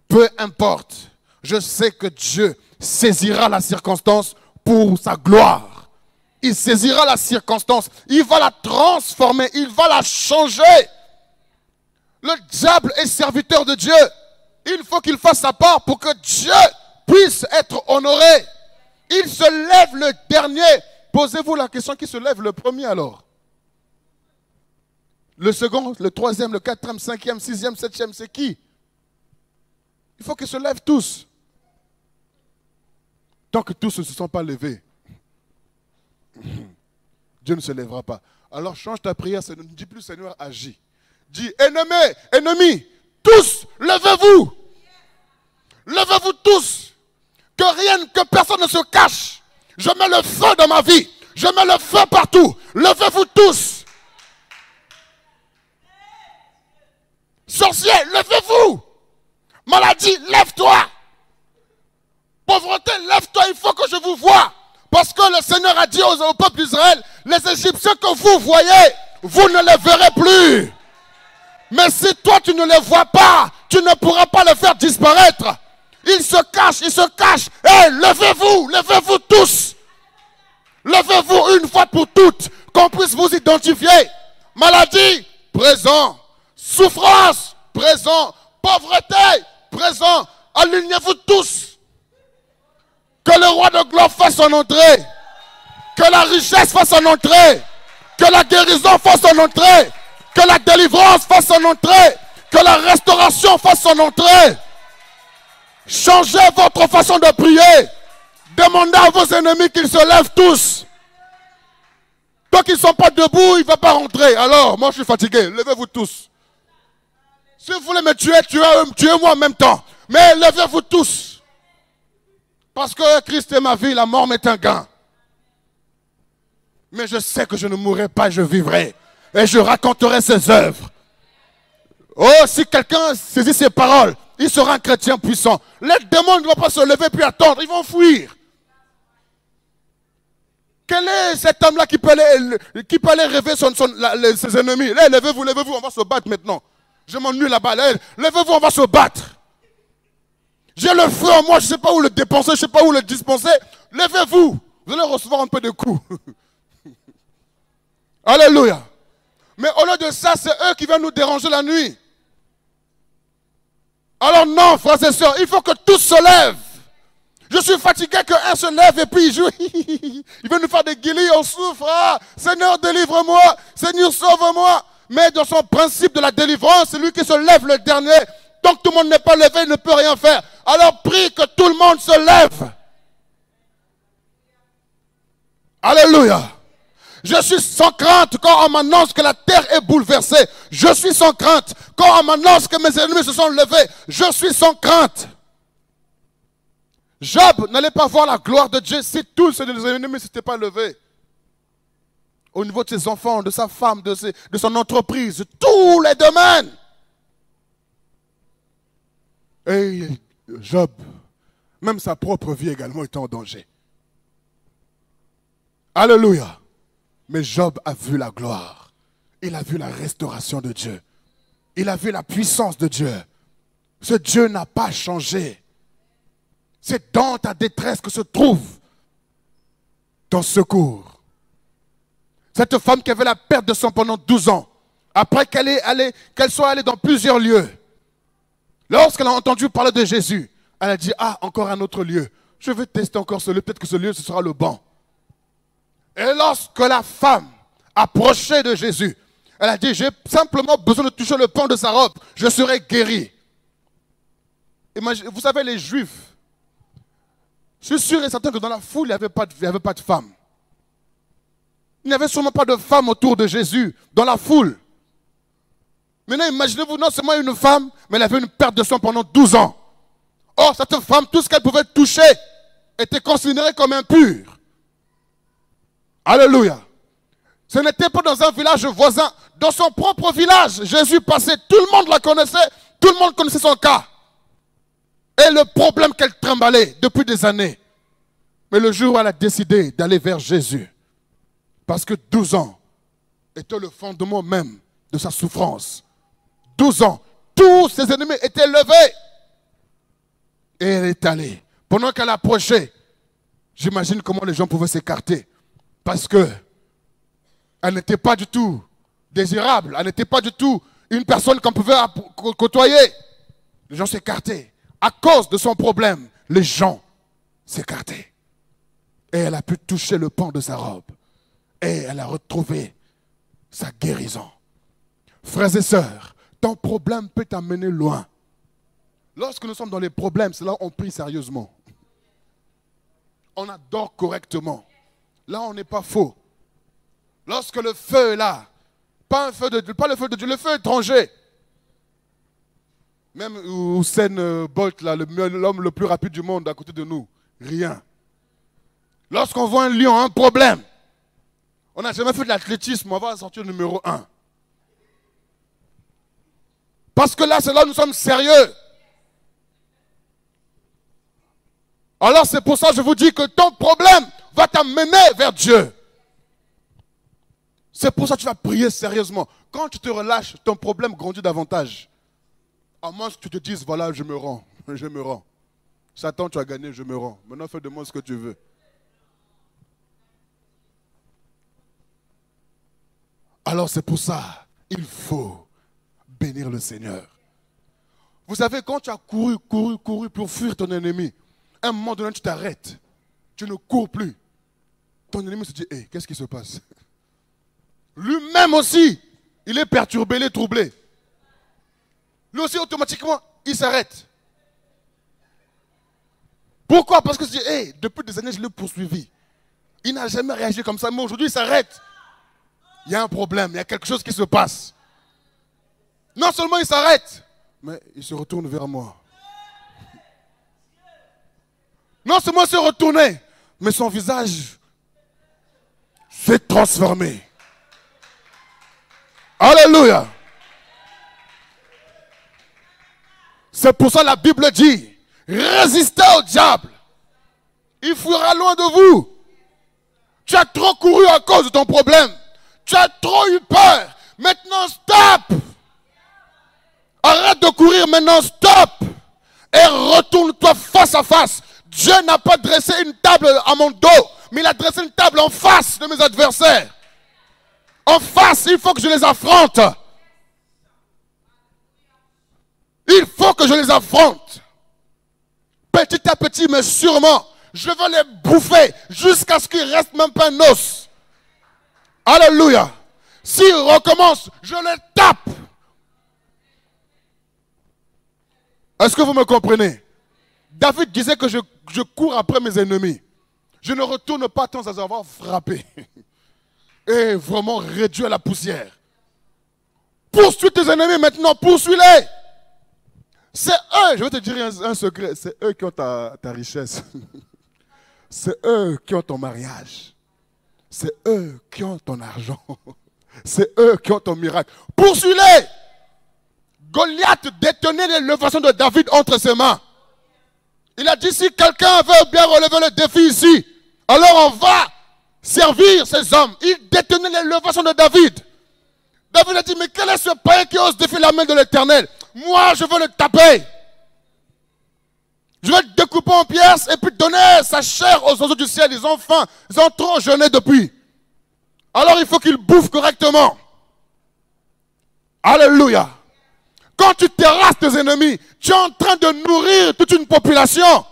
Peu importe. Je sais que Dieu saisira la circonstance pour sa gloire. Il saisira la circonstance. Il va la transformer. Il va la changer. Le diable est serviteur de Dieu. Il faut qu'il fasse sa part pour que Dieu puisse être honoré. Il se lève le dernier. Posez-vous la question, qui se lève le premier alors? Le second, le troisième, le quatrième, cinquième, sixième, septième, c'est qui? Il faut qu'ils se lèvent tous. Tant que tous ne se sont pas levés, Dieu ne se lèvera pas. Alors change ta prière, ne dis plus Seigneur, agis. Dis, ennemis, tous, levez-vous. Levez-vous tous. Que personne ne se cache. Je mets le feu dans ma vie. Je mets le feu partout. Levez-vous tous. Sorcier, levez-vous. Maladie, lève-toi. Pauvreté, lève-toi, il faut que je vous voie. Parce que le Seigneur a dit au peuple d'Israël, les Égyptiens que vous voyez, vous ne les verrez plus. Mais si toi tu ne les vois pas, tu ne pourras pas les faire disparaître. Ils se cachent, ils se cachent. Hé, levez-vous tous. Levez-vous une fois pour toutes, qu'on puisse vous identifier. Maladie, présent. Souffrance, présent. Pauvreté, présent. Alignez-vous tous. Que le roi de gloire fasse son entrée. Que la richesse fasse son entrée. Que la guérison fasse son entrée. Que la délivrance fasse son entrée. Que la restauration fasse son entrée. Changez votre façon de prier. Demandez à vos ennemis qu'ils se lèvent tous. Tant qu'ils ne sont pas debout, il ne va pas rentrer. Alors, moi je suis fatigué. Levez-vous tous. Si vous voulez me tuer, tuez-moi en même temps. Mais levez-vous tous. Parce que Christ est ma vie, la mort m'est un gain. Mais je sais que je ne mourrai pas, je vivrai. Et je raconterai ses œuvres. Oh, si quelqu'un saisit ces paroles, il sera un chrétien puissant. Les démons ne vont pas se lever puis attendre, ils vont fuir. Quel est cet homme-là qui peut aller rêver ses ennemis? Là, levez-vous, on va se battre maintenant. Je m'ennuie là-bas. Levez-vous, on va se battre. J'ai le feu en moi, je ne sais pas où le dépenser, je ne sais pas où le dispenser. Levez-vous, vous allez recevoir un peu de coups. Alléluia. Mais au lieu de ça, c'est eux qui viennent nous déranger la nuit. Alors non, frères et sœurs, il faut que tous se lèvent. Je suis fatigué qu'un se lève et puis il joue. Il veut nous faire des guillis, on souffre. Ah, Seigneur, délivre-moi. Seigneur, sauve-moi. Mais dans son principe de la délivrance, c'est lui qui se lève le dernier. Tant que tout le monde n'est pas levé, il ne peut rien faire. Alors prie que tout le monde se lève. Alléluia. Je suis sans crainte quand on m'annonce que la terre est bouleversée. Je suis sans crainte quand on m'annonce que mes ennemis se sont levés. Je suis sans crainte. Job n'allait pas voir la gloire de Dieu si tous ses ennemis ne s'étaient pas levés. Au niveau de ses enfants, de sa femme, de son entreprise, tous les domaines. Et Job, même sa propre vie également était en danger. Alléluia. Mais Job a vu la gloire. Il a vu la restauration de Dieu. Il a vu la puissance de Dieu. Ce Dieu n'a pas changé. C'est dans ta détresse que se trouve ton secours. Cette femme qui avait la perte de sang pendant 12 ans, après qu'elle soit allée dans plusieurs lieux, lorsqu'elle a entendu parler de Jésus, elle a dit, ah, encore un autre lieu. Je vais tester encore ce lieu, peut-être que ce lieu, ce sera le bon. Et lorsque la femme approchait de Jésus, elle a dit, j'ai simplement besoin de toucher le pan de sa robe, je serai guéri. Vous savez, les Juifs, je suis sûr et certain que dans la foule, il n'y avait pas de femmes. Il n'y avait sûrement pas de femmes autour de Jésus, dans la foule. Maintenant, imaginez-vous, non seulement une femme, mais elle avait une perte de sang pendant 12 ans. Or, cette femme, tout ce qu'elle pouvait toucher était considéré comme impur. Alléluia. Ce n'était pas dans un village voisin, dans son propre village. Jésus passait, tout le monde la connaissait, tout le monde connaissait son cas. Et le problème qu'elle trimballait depuis des années. Mais le jour où elle a décidé d'aller vers Jésus, parce que 12 ans était le fondement même de sa souffrance. 12 ans, tous ses ennemis étaient levés. Et elle est allée. Pendant qu'elle approchait, j'imagine comment les gens pouvaient s'écarter. Parce que elle n'était pas du tout désirable. Elle n'était pas du tout une personne qu'on pouvait côtoyer. Les gens s'écartaient. À cause de son problème, les gens s'écartaient. Et elle a pu toucher le pan de sa robe. Et elle a retrouvé sa guérison. Frères et sœurs, ton problème peut t'amener loin. Lorsque nous sommes dans les problèmes, c'est là où on prie sérieusement. On adore correctement. Là, on n'est pas faux. Lorsque le feu est là, pas le feu de Dieu, le feu étranger. Même Usain Bolt, l'homme le plus rapide du monde à côté de nous, rien. Lorsqu'on voit un lion, un problème, on n'a jamais fait de l'athlétisme, on va sortir numéro 1. Parce que là, c'est là où nous sommes sérieux. Alors c'est pour ça que je vous dis que ton problème va t'amener vers Dieu. C'est pour ça que tu vas prier sérieusement. Quand tu te relâches, ton problème grandit davantage. À moins que tu te dises, voilà, je me rends, je me rends. Satan, tu as gagné, je me rends. Maintenant, fais de moi ce que tu veux. Alors c'est pour ça, il faut bénir le Seigneur. Vous savez, quand tu as couru pour fuir ton ennemi, à un moment donné, tu t'arrêtes. Tu ne cours plus. Ton ennemi se dit, hé, qu'est-ce qui se passe? Lui-même aussi, il est perturbé, il est troublé. Lui aussi, automatiquement, il s'arrête. Pourquoi? Parce que je dis, hey, depuis des années, je l'ai poursuivi. Il n'a jamais réagi comme ça, mais aujourd'hui, il s'arrête. Il y a un problème, il y a quelque chose qui se passe. Non seulement il s'arrête, mais il se retourne vers moi. Non seulement il s'est retourné, mais son visage s'est transformé. Alléluia. C'est pour ça que la Bible dit, résistez au diable. Il fuira loin de vous. Tu as trop couru à cause de ton problème. Tu as trop eu peur. Maintenant, stop. Arrête de courir maintenant, stop. Et retourne-toi face à face. Dieu n'a pas dressé une table à mon dos, mais il a dressé une table en face de mes adversaires. En face, il faut que je les affronte. Il faut que je les affronte. Petit à petit, mais sûrement, je vais les bouffer jusqu'à ce qu'il ne reste même pas un os. Alléluia. S'ils recommencent, je les tape. Est-ce que vous me comprenez? David disait que je cours après mes ennemis. Je ne retourne pas tant à avoir frappé. Et vraiment réduit à la poussière. Poursuis tes ennemis maintenant, poursuis-les. C'est eux, je vais te dire un secret, c'est eux qui ont ta richesse. C'est eux qui ont ton mariage. C'est eux qui ont ton argent. C'est eux qui ont ton miracle. Poursuis-les. Goliath détenait l'élévation de David entre ses mains. Il a dit, si quelqu'un veut bien relever le défi ici, alors on va servir ces hommes. Il détenait l'élévation de David. David a dit, mais quel est ce païen qui ose défier la main de l'Éternel? Moi, je veux le taper. Je vais le découper en pièces et puis donner sa chair aux oiseaux du ciel. Ils ont faim. Ils ont trop jeûné depuis. Alors il faut qu'ils bouffent correctement. Alléluia. Quand tu terrasses tes ennemis, tu es en train de nourrir toute une population.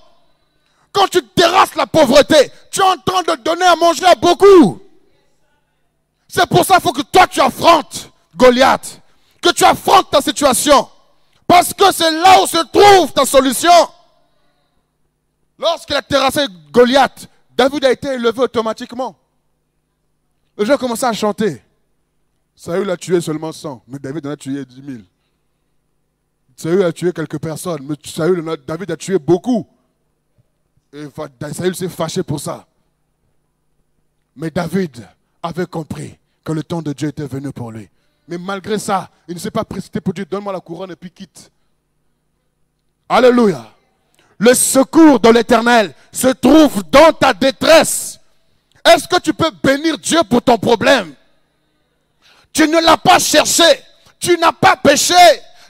Quand tu terrasses la pauvreté, tu es en train de donner à manger à beaucoup. C'est pour ça qu'il faut que toi tu affrontes Goliath. Que tu affrontes ta situation. Parce que c'est là où se trouve ta solution. Lorsqu'il a terrassé Goliath, David a été élevé automatiquement. Les gens commençaient à chanter. Saül a tué seulement 100, mais David en a tué 10 000. Saül a tué quelques personnes, mais David a tué beaucoup. Et Saül s'est fâché pour ça. Mais David avait compris que le temps de Dieu était venu pour lui. Mais malgré ça, il ne s'est pas précipité pour dire, donne-moi la couronne et puis quitte. Alléluia. Le secours de l'Éternel se trouve dans ta détresse. Est-ce que tu peux bénir Dieu pour ton problème? Tu ne l'as pas cherché. Tu n'as pas péché.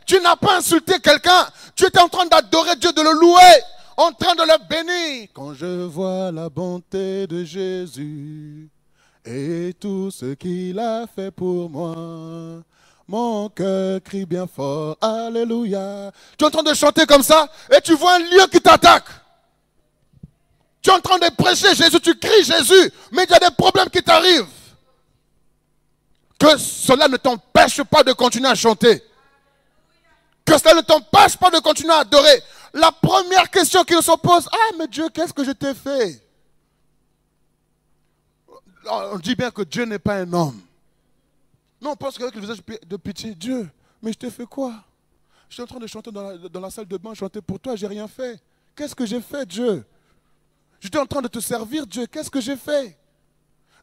Tu n'as pas insulté quelqu'un. Tu étais en train d'adorer Dieu, de le louer, en train de le bénir. Quand je vois la bonté de Jésus et tout ce qu'il a fait pour moi, mon cœur crie bien fort, alléluia. Tu es en train de chanter comme ça et tu vois un lion qui t'attaque. Tu es en train de prêcher Jésus, tu cries Jésus, mais il y a des problèmes qui t'arrivent. Que cela ne t'empêche pas de continuer à chanter. Que cela ne t'empêche pas de continuer à adorer. La première question qui se pose, ah mais Dieu, qu'est-ce que je t'ai fait? On dit bien que Dieu n'est pas un homme. Non, on pense qu'avec le visage de pitié, Dieu, mais je t'ai fait quoi? Je suis en train de chanter dans la salle de bain, chanter pour toi, j'ai rien fait. Qu'est-ce que j'ai fait, Dieu? J'étais en train de te servir, Dieu, qu'est-ce que j'ai fait?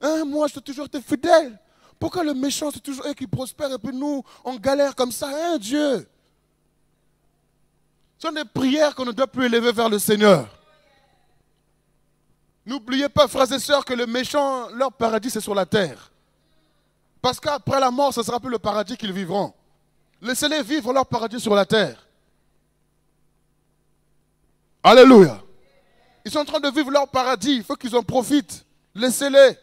Hein, moi, je t'ai toujours été fidèle. Pourquoi le méchant, c'est toujours eux qui prospèrent et puis nous, on galère comme ça, hein, Dieu? Ce sont des prières qu'on ne doit plus élever vers le Seigneur. N'oubliez pas, frères et sœurs, que le méchant, leur paradis, c'est sur la terre. Parce qu'après la mort, ce ne sera plus le paradis qu'ils vivront. Laissez-les vivre leur paradis sur la terre. Alléluia. Ils sont en train de vivre leur paradis. Il faut qu'ils en profitent. Laissez-les.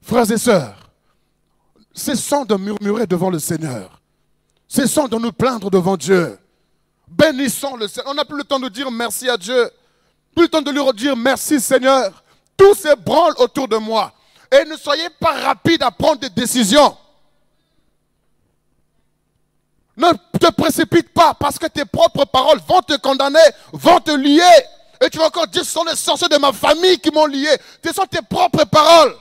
Frères et sœurs, cessons de murmurer devant le Seigneur. Cessons de nous plaindre devant Dieu. Bénissons le Seigneur. On n'a plus le temps de dire merci à Dieu. Plus le temps de lui redire merci Seigneur. Tout s'ébranle autour de moi. Et ne soyez pas rapides à prendre des décisions. Ne te précipite pas parce que tes propres paroles vont te condamner, vont te lier. Et tu vas encore dire, ce sont les sorciers de ma famille qui m'ont lié. Ce sont tes propres paroles.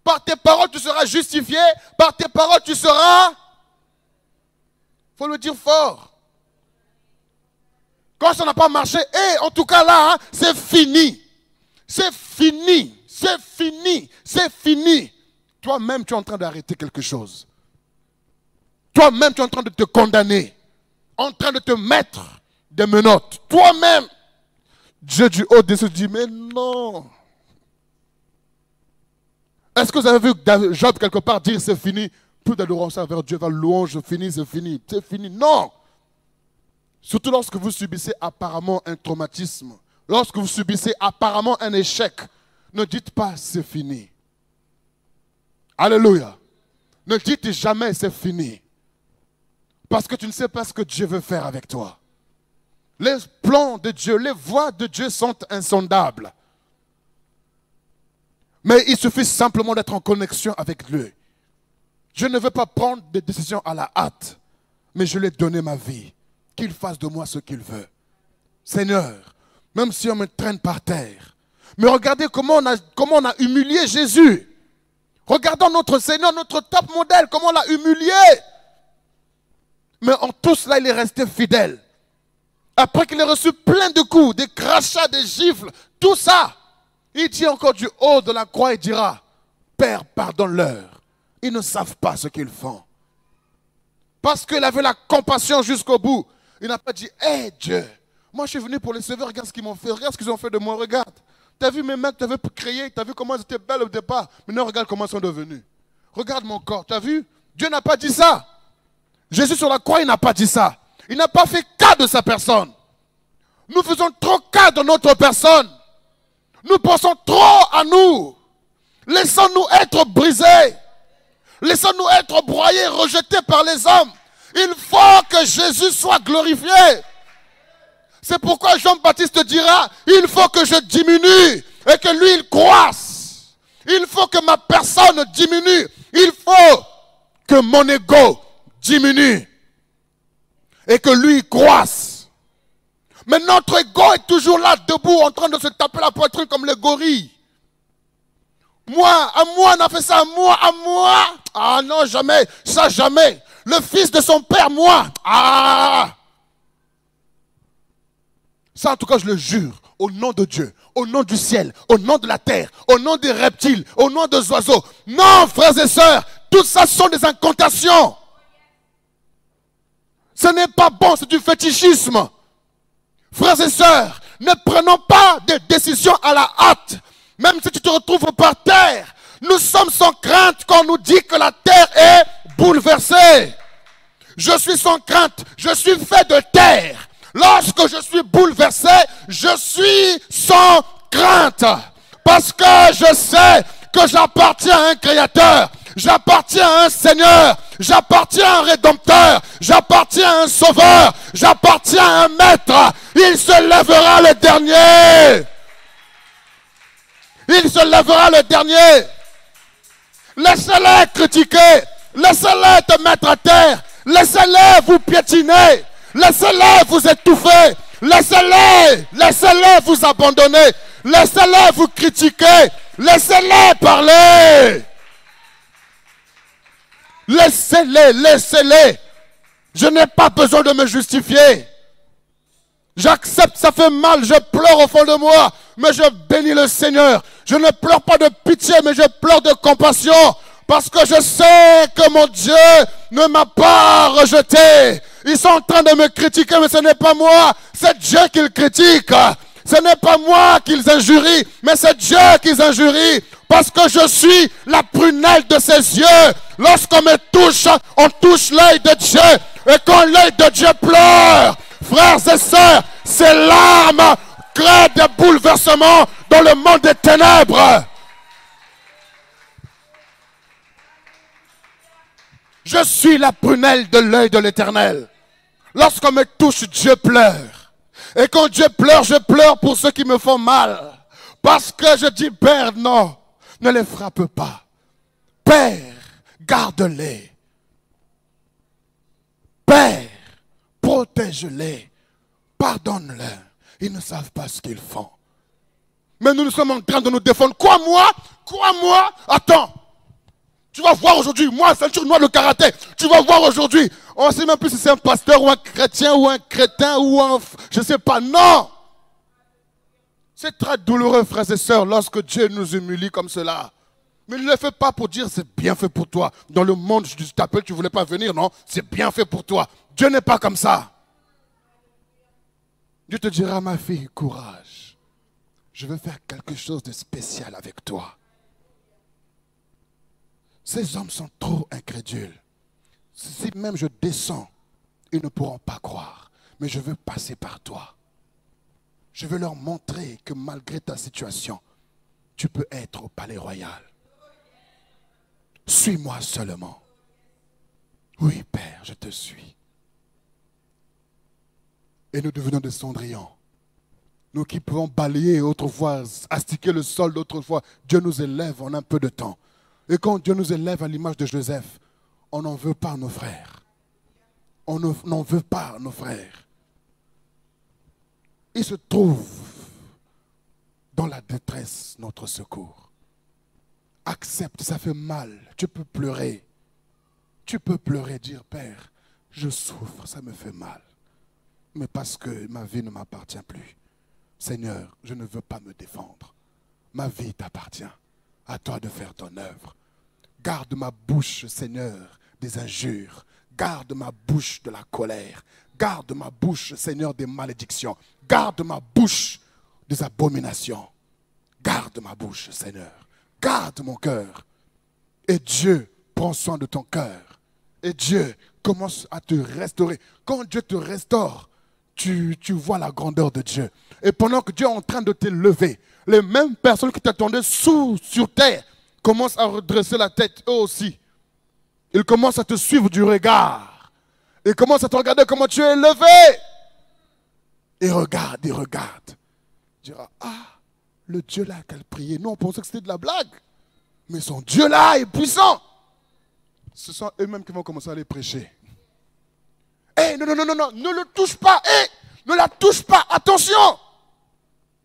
Par tes paroles, tu seras justifié. Par tes paroles, tu seras... Il faut le dire fort. Quand ça n'a pas marché, en tout cas là, hein, c'est fini. C'est fini. C'est fini. C'est fini. Toi-même, tu es en train d'arrêter quelque chose. Toi-même, tu es en train de te condamner. En train de te mettre des menottes. Toi-même. Dieu du haut des cieux dit, mais non. Est-ce que vous avez vu Job quelque part dire c'est fini? Plus d'adoration vers Dieu, vers louange, c'est fini, c'est fini. C'est fini. Non. Surtout lorsque vous subissez apparemment un traumatisme. Lorsque vous subissez apparemment un échec. Ne dites pas c'est fini. Alléluia. Ne dites jamais c'est fini. Parce que tu ne sais pas ce que Dieu veut faire avec toi. Les plans de Dieu, les voies de Dieu sont insondables. Mais il suffit simplement d'être en connexion avec lui. Je ne veux pas prendre des décisions à la hâte, mais je lui ai donné ma vie. Qu'il fasse de moi ce qu'il veut. Seigneur, même si on me traîne par terre, mais regardez comment on a humilié Jésus. Regardons notre Seigneur, notre top modèle, comment on l'a humilié. Mais en tout cela, il est resté fidèle. Après qu'il ait reçu plein de coups, des crachats, des gifles, tout ça, il dit encore du haut de la croix, il dira, Père, pardonne-leur. Ils ne savent pas ce qu'ils font. Parce qu'il avait la compassion jusqu'au bout. Il n'a pas dit, hé Dieu, moi je suis venu pour les sauver, regarde ce qu'ils m'ont fait, regarde ce qu'ils ont fait de moi, regarde. Tu as vu mes mecs, tu avais créé, tu as vu comment ils étaient belles au départ. Maintenant regarde comment ils sont devenus. Regarde mon corps, tu as vu? Dieu n'a pas dit ça. Jésus sur la croix, il n'a pas dit ça. Il n'a pas fait cas de sa personne. Nous faisons trop cas de notre personne. Nous pensons trop à nous. Laissons-nous être brisés. Laissons-nous être broyés, rejetés par les hommes. Il faut que Jésus soit glorifié. C'est pourquoi Jean-Baptiste dira, il faut que je diminue et que lui, il croisse. Il faut que ma personne diminue. Il faut que mon ego diminue et que lui, il croisse. Mais notre ego est toujours là, debout, en train de se taper la poitrine comme les gorilles. Moi, à moi, on a fait ça, à moi. Ah non, jamais, ça jamais. Le fils de son père, moi. Ah! Ça, en tout cas, je le jure, au nom de Dieu, au nom du ciel, au nom de la terre, au nom des reptiles, au nom des oiseaux. Non, frères et sœurs, tout ça sont des incantations. Ce n'est pas bon, c'est du fétichisme. Frères et sœurs, ne prenons pas des décisions à la hâte. Même si tu te retrouves par terre, nous sommes sans crainte quand on nous dit que la terre est bouleversée. Je suis sans crainte, je suis fait de terre. Lorsque je suis bouleversé, je suis sans crainte. Parce que je sais que j'appartiens à un créateur. J'appartiens à un Seigneur. J'appartiens à un Rédempteur. J'appartiens à un Sauveur. J'appartiens à un Maître. Il se lèvera le dernier. Il se lèvera le dernier. Laissez-les critiquer. Laissez-les te mettre à terre. Laissez-les vous piétiner. Laissez-les vous étouffer. Laissez-les vous abandonner. Laissez-les vous critiquer. Laissez-les parler. Laissez-les. Je n'ai pas besoin de me justifier. J'accepte, ça fait mal, je pleure au fond de moi, mais je bénis le Seigneur. Je ne pleure pas de pitié, mais je pleure de compassion, parce que je sais que mon Dieu ne m'a pas rejeté. Ils sont en train de me critiquer, mais ce n'est pas moi, c'est Dieu qu'ils critiquent. Ce n'est pas moi qu'ils injurient, mais c'est Dieu qu'ils injurient, parce que je suis la prunelle de ses yeux. Lorsqu'on me touche, on touche l'œil de Dieu, et quand l'œil de Dieu pleure, frères et sœurs, ces larmes créent des bouleversements dans le monde des ténèbres. Je suis la prunelle de l'œil de l'Éternel. Lorsqu'on me touche, Dieu pleure. Et quand Dieu pleure, je pleure pour ceux qui me font mal. Parce que je dis, Père, non, ne les frappe pas. Père, garde-les. Père, protège-les. Pardonne-les. Ils ne savent pas ce qu'ils font. Mais nous sommes en train de nous défendre. Quoi moi? Attends. Tu vas voir aujourd'hui, moi, ceinture noire de karaté. Tu vas voir aujourd'hui. On ne sait même plus si c'est un pasteur ou un chrétien ou un crétin ou un... Je ne sais pas. Non. C'est très douloureux, frères et sœurs, lorsque Dieu nous humilie comme cela. Mais il ne le fait pas pour dire c'est bien fait pour toi. Dans le monde, je t'appelle, tu ne voulais pas venir, non? C'est bien fait pour toi. Dieu n'est pas comme ça. Dieu te dira, ma fille, courage. Je veux faire quelque chose de spécial avec toi. Ces hommes sont trop incrédules. Si même je descends, ils ne pourront pas croire. Mais je veux passer par toi. Je veux leur montrer que malgré ta situation, tu peux être au palais royal. Suis-moi seulement. Oui, Père, je te suis. Et nous devenons des cendrillons. Nous qui pouvons balayer autrefois, astiquer le sol d'autrefois, Dieu nous élève en un peu de temps. Et quand Dieu nous élève à l'image de Joseph, on n'en veut pas nos frères. On n'en veut pas nos frères. Il se trouve dans la détresse notre secours. Accepte, ça fait mal. Tu peux pleurer. Tu peux pleurer, dire, Père, je souffre, ça me fait mal. Mais parce que ma vie ne m'appartient plus. Seigneur, je ne veux pas me défendre. Ma vie t'appartient. À toi de faire ton œuvre. Garde ma bouche, Seigneur, des injures. Garde ma bouche de la colère. Garde ma bouche, Seigneur, des malédictions. Garde ma bouche des abominations. Garde ma bouche, Seigneur. Garde mon cœur. Et Dieu prend soin de ton cœur. Et Dieu commence à te restaurer. Quand Dieu te restaure, tu vois la grandeur de Dieu. Et pendant que Dieu est en train de te lever, les mêmes personnes qui t'attendaient sur terre commencent à redresser la tête eux aussi. Ils commencent à te suivre du regard. Ils commencent à te regarder comment tu es levé. Et regarde, et regarde. Tu diras, ah, le Dieu là qu'elle priait. Nous, on pensait que c'était de la blague. Mais son Dieu là est puissant. Ce sont eux-mêmes qui vont commencer à les prêcher. Hé, non, ne le touche pas. Hé, ne la touche pas. Attention.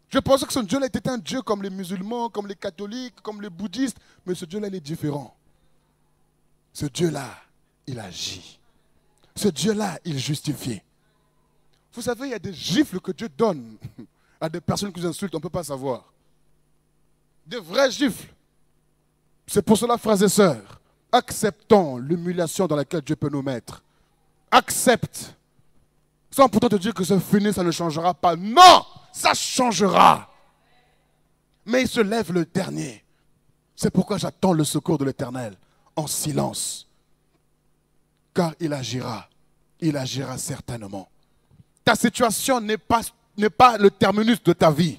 Je pensais que ce Dieu-là était un Dieu comme les musulmans, comme les catholiques, comme les bouddhistes. Mais ce Dieu-là, il est différent. Ce Dieu-là, il agit. Ce Dieu-là, il justifie. Vous savez, il y a des gifles que Dieu donne à des personnes qui nous insultent, on ne peut pas savoir. Des vrais gifles. C'est pour cela, frères et sœurs, acceptons l'humiliation dans laquelle Dieu peut nous mettre. Accepte. Sans pourtant te dire que c'est fini, ça ne changera pas. Non, ça changera. Mais il se lève le dernier. C'est pourquoi j'attends le secours de l'Éternel en silence. Car il agira certainement. Ta situation n'est pas le terminus de ta vie.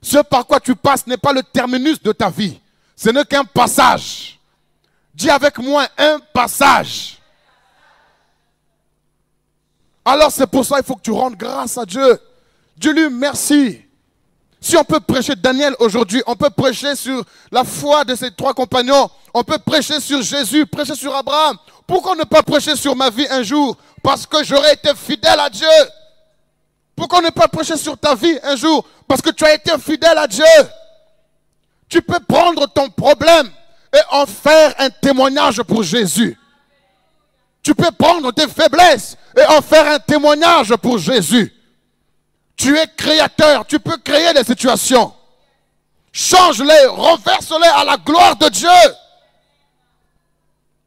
Ce par quoi tu passes n'est pas le terminus de ta vie. Ce n'est qu'un passage. Dis avec moi, un passage. Alors c'est pour ça qu'il faut que tu rendes grâce à Dieu. Dieu lui merci. Si on peut prêcher Daniel aujourd'hui, on peut prêcher sur la foi de ses trois compagnons, on peut prêcher sur Jésus, prêcher sur Abraham. Pourquoi ne pas prêcher sur ma vie un jour? Parce que j'aurais été fidèle à Dieu. Pourquoi ne pas prêcher sur ta vie un jour? Parce que tu as été fidèle à Dieu. Tu peux prendre ton problème et en faire un témoignage pour Jésus. Tu peux prendre tes faiblesses et en faire un témoignage pour Jésus. Tu es créateur, tu peux créer des situations. Change-les, renverse-les à la gloire de Dieu.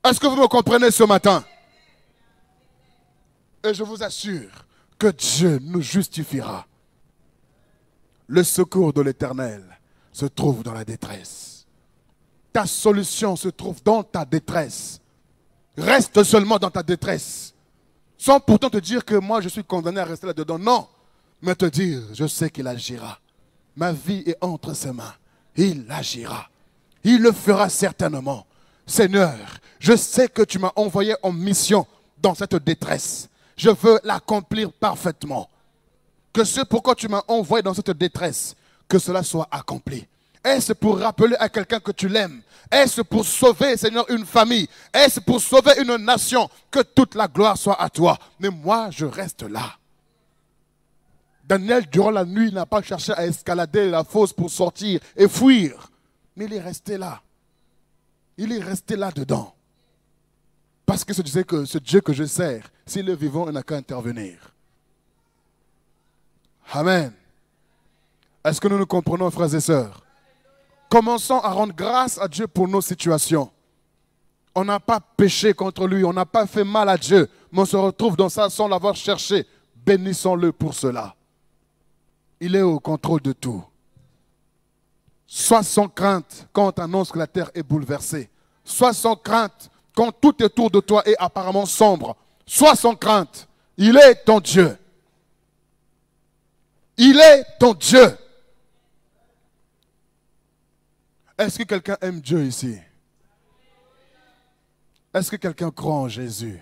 Est-ce que vous me comprenez ce matin? Et je vous assure que Dieu nous justifiera. Le secours de l'Éternel se trouve dans la détresse. Ta solution se trouve dans ta détresse. Reste seulement dans ta détresse. Sans pourtant te dire que moi je suis condamné à rester là-dedans. Non. Mais te dire, je sais qu'il agira. Ma vie est entre ses mains. Il agira. Il le fera certainement. Seigneur, je sais que tu m'as envoyé en mission dans cette détresse. Je veux l'accomplir parfaitement. Que ce pourquoi tu m'as envoyé dans cette détresse, que cela soit accompli. Est-ce pour rappeler à quelqu'un que tu l'aimes? Est-ce pour sauver, Seigneur, une famille? Est-ce pour sauver une nation? Que toute la gloire soit à toi. Mais moi, je reste là. Daniel, durant la nuit, n'a pas cherché à escalader la fosse pour sortir et fuir. Mais il est resté là. Il est resté là-dedans. Parce que je disais que ce Dieu que je sers, s'il est vivant, il n'a qu'à intervenir. Amen. Est-ce que nous nous comprenons, frères et sœurs? Commençons à rendre grâce à Dieu pour nos situations. On n'a pas péché contre lui, on n'a pas fait mal à Dieu, mais on se retrouve dans ça sans l'avoir cherché. Bénissons-le pour cela. Il est au contrôle de tout. Sois sans crainte quand on t'annonce que la terre est bouleversée. Sois sans crainte quand tout autour de toi est apparemment sombre. Sois sans crainte. Il est ton Dieu. Il est ton Dieu. Est-ce que quelqu'un aime Dieu ici? Est-ce que quelqu'un croit en Jésus?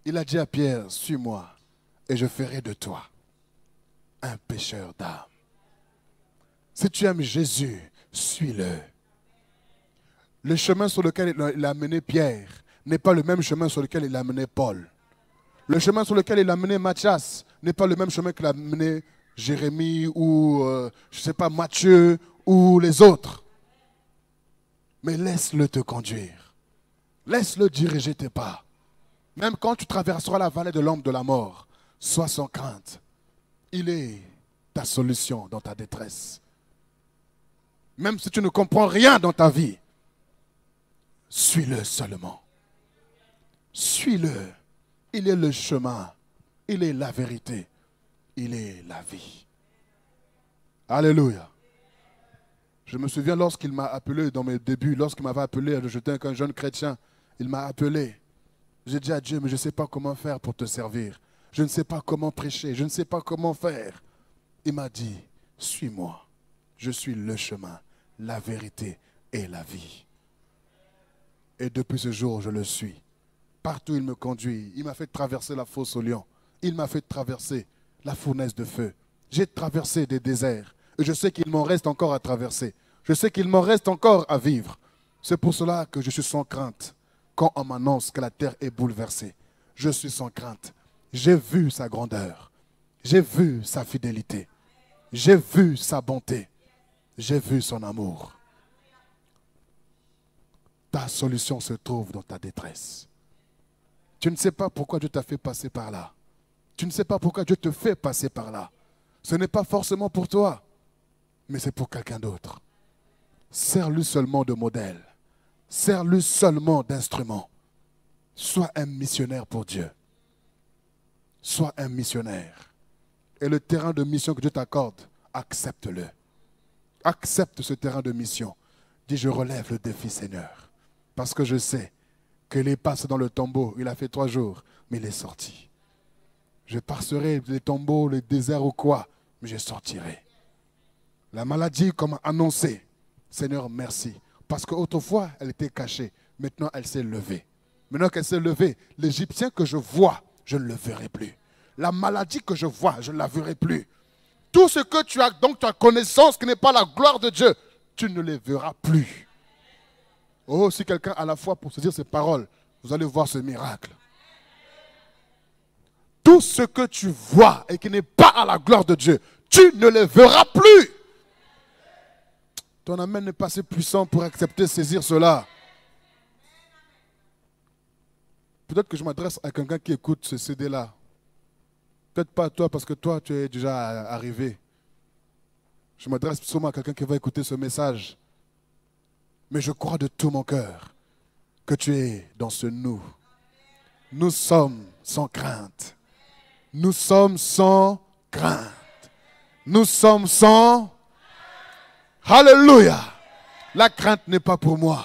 Il a dit à Pierre, suis-moi et je ferai de toi un pêcheur d'âmes. Si tu aimes Jésus, suis-le. Le chemin sur lequel il a mené Pierre n'est pas le même chemin sur lequel il a mené Paul. Le chemin sur lequel il a mené Matthias n'est pas le même chemin qu'il a mené Jérémie ou, je ne sais pas, Matthieu ou les autres. Mais laisse-le te conduire. Laisse-le diriger tes pas. Même quand tu traverseras la vallée de l'ombre de la mort, sois sans crainte. Il est ta solution dans ta détresse. Même si tu ne comprends rien dans ta vie, suis-le seulement. Suis-le. Il est le chemin. Il est la vérité. Il est la vie. Alléluia. Je me souviens lorsqu'il m'a appelé dans mes débuts, lorsqu'il m'avait appelé, j'étais un jeune chrétien, il m'a appelé. J'ai dit à Dieu, mais je ne sais pas comment faire pour te servir. Je ne sais pas comment prêcher, je ne sais pas comment faire. Il m'a dit, suis-moi. Je suis le chemin, la vérité et la vie. Et depuis ce jour, je le suis. Partout il me conduit. Il m'a fait traverser la fosse au lion. Il m'a fait traverser la fournaise de feu. J'ai traversé des déserts. Et je sais qu'il m'en reste encore à traverser. Je sais qu'il m'en reste encore à vivre. C'est pour cela que je suis sans crainte. Quand on m'annonce que la terre est bouleversée, je suis sans crainte. J'ai vu sa grandeur. J'ai vu sa fidélité. J'ai vu sa bonté. J'ai vu son amour. Ta solution se trouve dans ta détresse. Tu ne sais pas pourquoi Dieu t'a fait passer par là. Tu ne sais pas pourquoi Dieu te fait passer par là. Ce n'est pas forcément pour toi, mais c'est pour quelqu'un d'autre. Sers-lui seulement de modèle. Sers-lui seulement d'instrument. Sois un missionnaire pour Dieu. Sois un missionnaire. Et le terrain de mission que Dieu t'accorde, accepte-le. Accepte ce terrain de mission. Dis, je relève le défi, Seigneur. Parce que je sais qu'il est passé dans le tombeau. Il a fait 3 jours, mais il est sorti. Je passerai les tombeaux, les déserts ou quoi, mais je sortirai. La maladie, comme annoncé, Seigneur, merci. Parce qu'autrefois, elle était cachée. Maintenant, elle s'est levée. Maintenant qu'elle s'est levée, l'Égyptien que je vois, je ne le verrai plus. La maladie que je vois, je ne la verrai plus. Tout ce que tu as, donc tu as connaissance, qui n'est pas la gloire de Dieu, tu ne les verras plus. Oh, si quelqu'un a la foi pour se dire ces paroles, vous allez voir ce miracle. Tout ce que tu vois et qui n'est pas à la gloire de Dieu, tu ne les verras plus. Ton amen n'est pas assez puissant pour accepter, saisir cela. Peut-être que je m'adresse à quelqu'un qui écoute ce CD-là. Peut-être pas à toi, parce que toi, tu es déjà arrivé. Je m'adresse sûrement à quelqu'un qui va écouter ce message. Mais je crois de tout mon cœur que tu es dans ce nous. Nous sommes sans crainte. Nous sommes sans crainte. Nous sommes sans... Alléluia. La crainte n'est pas pour moi.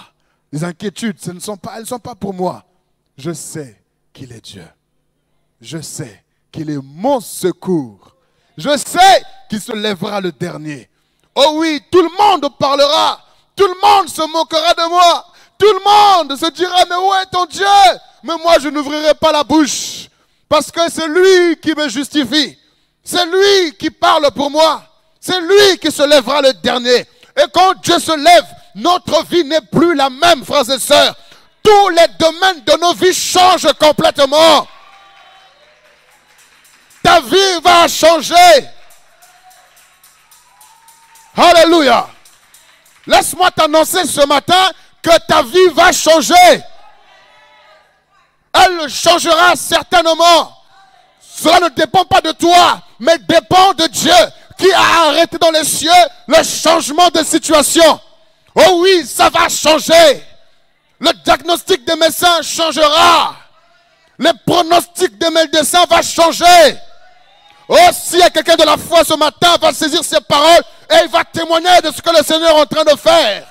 Les inquiétudes, elles ne sont pas pour moi. Je sais qu'il est Dieu. Je sais qu'il est mon secours. Je sais qu'il se lèvera le dernier. Oh oui, tout le monde parlera. Tout le monde se moquera de moi. Tout le monde se dira, mais où est ton Dieu? Mais moi, je n'ouvrirai pas la bouche. Parce que c'est lui qui me justifie. C'est lui qui parle pour moi. C'est lui qui se lèvera le dernier. Et quand Dieu se lève, notre vie n'est plus la même, frères et sœurs. Tous les domaines de nos vies changent complètement. Ta vie va changer. Alléluia. Laisse-moi t'annoncer ce matin que ta vie va changer. Elle changera certainement. Cela ne dépend pas de toi, mais dépend de Dieu qui a arrêté dans les cieux le changement de situation. Oh oui, ça va changer. Le diagnostic des médecins changera. Le pronostic des médecins va changer. Oh, s'il y a quelqu'un de la foi ce matin, va saisir ces paroles et il va témoigner de ce que le Seigneur est en train de faire.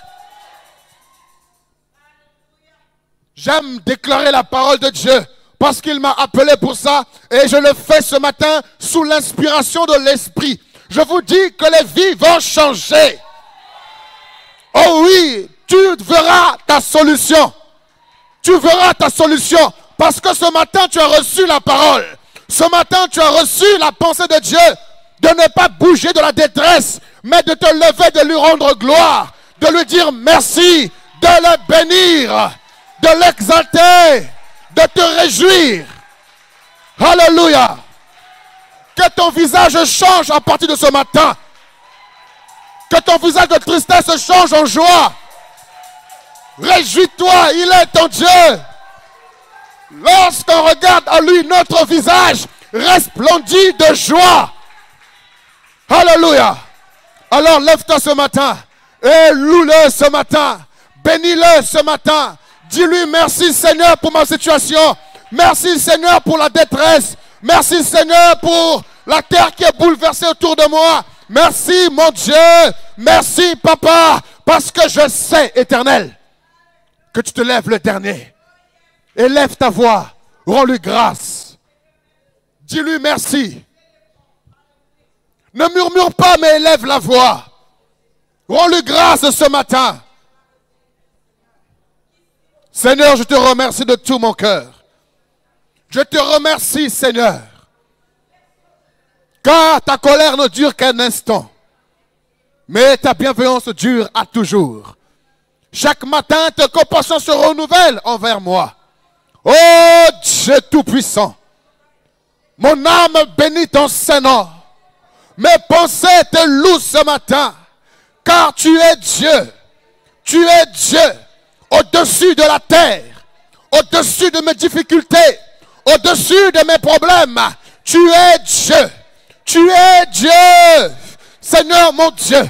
J'aime déclarer la parole de Dieu parce qu'il m'a appelé pour ça et je le fais ce matin sous l'inspiration de l'Esprit. Je vous dis que les vies vont changer. Oh oui, tu verras ta solution. Tu verras ta solution. Parce que ce matin, tu as reçu la parole. Ce matin, tu as reçu la pensée de Dieu. De ne pas bouger de la détresse, mais de te lever, de lui rendre gloire. De lui dire merci, de le bénir, de l'exalter, de te réjouir. Alléluia. Que ton visage change à partir de ce matin. Que ton visage de tristesse change en joie. Réjouis-toi, il est ton Dieu. Lorsqu'on regarde à lui, notre visage resplendit de joie. Alléluia. Alors lève-toi ce matin et loue-le ce matin. Bénis-le ce matin. Dis-lui merci Seigneur pour ma situation. Merci Seigneur pour la détresse. Merci Seigneur pour la terre qui est bouleversée autour de moi. Merci mon Dieu. Merci Papa. Parce que je sais, Éternel, que tu te lèves le dernier. Élève ta voix. Rends-lui grâce. Dis-lui merci. Ne murmure pas, mais élève la voix. Rends-lui grâce ce matin. Seigneur, je te remercie de tout mon cœur. Je te remercie, Seigneur. Car ta colère ne dure qu'un instant. Mais ta bienveillance dure à toujours. Chaque matin, tes compassions se renouvellent envers moi. Oh Dieu Tout-Puissant. Mon âme bénit ton Saint-Nom. Mes pensées te louent ce matin, car tu es Dieu. Tu es Dieu au-dessus de la terre, au-dessus de mes difficultés, au-dessus de mes problèmes. Tu es Dieu. Tu es Dieu. Seigneur mon Dieu,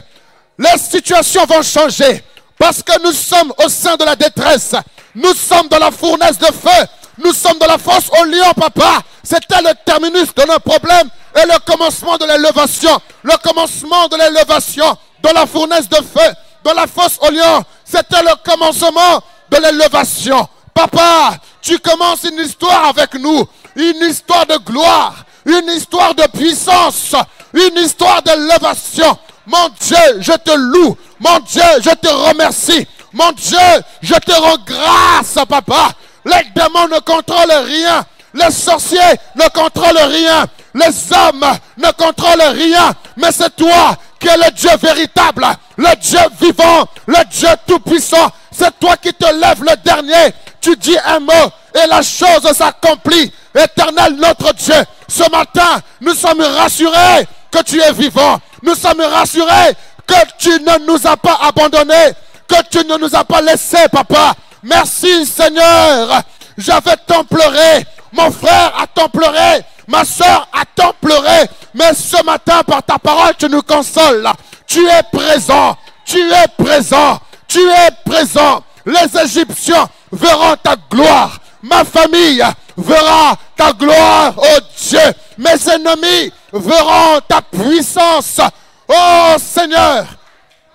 les situations vont changer parce que nous sommes au sein de la détresse. Nous sommes dans la fournaise de feu. Nous sommes dans la fosse au lion, Papa. C'était le terminus de nos problèmes et le commencement de l'élévation. Le commencement de l'élévation dans la fournaise de feu, dans la fosse au lion. C'était le commencement de l'élévation. Papa, tu commences une histoire avec nous. Une histoire de gloire. Une histoire de puissance. Une histoire d'élévation. Mon Dieu, je te loue. Mon Dieu, je te remercie. Mon Dieu, je te rends grâce, Papa. Les démons ne contrôlent rien. Les sorciers ne contrôlent rien. Les hommes ne contrôlent rien. Mais c'est toi qui es le Dieu véritable, le Dieu vivant, le Dieu tout-puissant. C'est toi qui te lèves le dernier. Tu dis un mot et la chose s'accomplit. Éternel notre Dieu, ce matin, nous sommes rassurés que tu es vivant. Nous sommes rassurés que tu ne nous as pas abandonnés, que tu ne nous as pas laissés, Papa. Merci Seigneur. J'avais tant pleuré. Mon frère a tant pleuré. Ma soeur a tant pleuré. Mais ce matin, par ta parole, tu nous consoles. Tu es présent. Tu es présent. Tu es présent. Les Égyptiens verront ta gloire. Ma famille verra ta gloire, oh Dieu. Mes ennemis verront ta puissance. Oh Seigneur,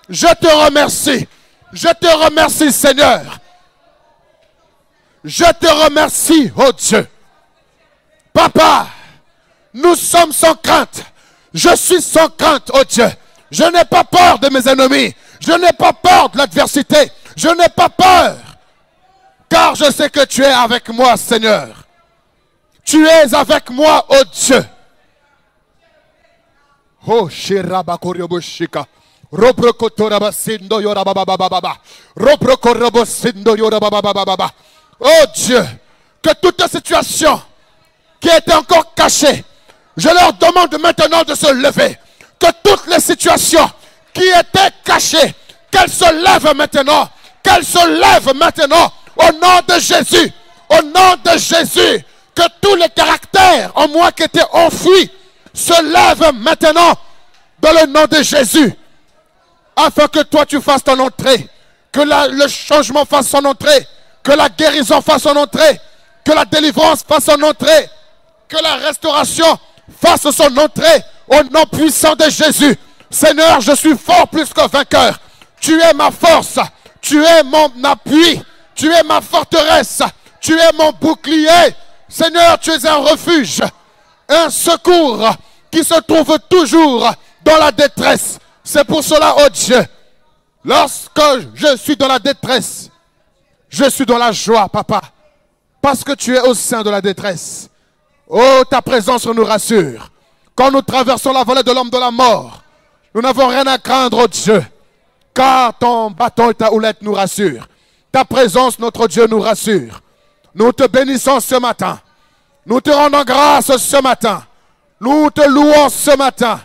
je te remercie. Je te remercie, Seigneur. Je te remercie, oh Dieu. Papa, nous sommes sans crainte. Je suis sans crainte, oh Dieu. Je n'ai pas peur de mes ennemis. Je n'ai pas peur de l'adversité. Je n'ai pas peur. Car je sais que tu es avec moi, Seigneur. Tu es avec moi, oh Dieu. Oh, Shirabakoryobushika. Oh Dieu, que toute situation qui était encore cachée, je leur demande maintenant de se lever. Que toutes les situations qui étaient cachées, qu'elles se lèvent maintenant. Qu'elles se lèvent maintenant au nom de Jésus. Au nom de Jésus. Que tous les caractères en moi qui étaient enfouis se lèvent maintenant dans le nom de Jésus. Afin que toi tu fasses ton entrée. Que le changement fasse son entrée. Que la guérison fasse son entrée. Que la délivrance fasse son entrée. Que la restauration fasse son entrée. Au nom puissant de Jésus. Seigneur, je suis fort plus que vainqueur. Tu es ma force. Tu es mon appui. Tu es ma forteresse. Tu es mon bouclier. Seigneur, tu es un refuge. Un secours qui se trouve toujours dans la détresse. C'est pour cela, oh Dieu, lorsque je suis dans la détresse, Je suis dans la joie, papa, parce que tu es au sein de la détresse. Oh, ta présence nous rassure. Quand nous traversons la vallée de l'homme de la mort, nous n'avons rien à craindre, oh Dieu, car ton bâton et ta houlette nous rassurent. Ta présence, notre Dieu, nous rassure. Nous te bénissons ce matin. Nous te rendons grâce ce matin. Nous te louons ce matin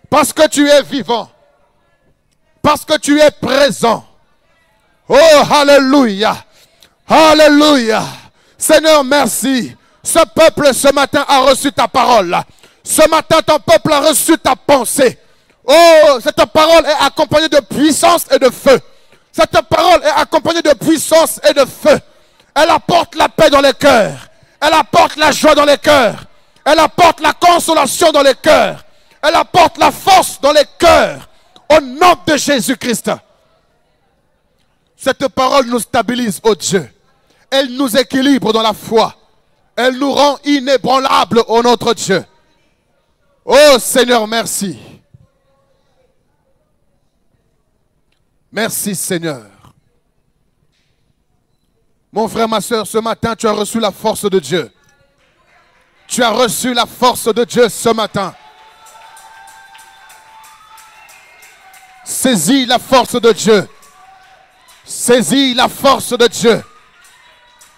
parce que tu es vivant, parce que tu es présent. Oh, alléluia, alléluia. Seigneur, merci. Ce peuple ce matin a reçu ta parole. Ce matin, ton peuple a reçu ta pensée. Oh, cette parole est accompagnée de puissance et de feu. Cette parole est accompagnée de puissance et de feu. Elle apporte la paix dans les cœurs. Elle apporte la joie dans les cœurs. Elle apporte la consolation dans les cœurs. Elle apporte la force dans les cœurs. Au nom de Jésus-Christ. Cette parole nous stabilise, oh Dieu. Elle nous équilibre dans la foi. Elle nous rend inébranlables, ô notre Dieu. Oh Seigneur, merci. Merci Seigneur. Mon frère, ma soeur, ce matin, tu as reçu la force de Dieu. Tu as reçu la force de Dieu ce matin. Saisis la force de Dieu. Saisis la force de Dieu.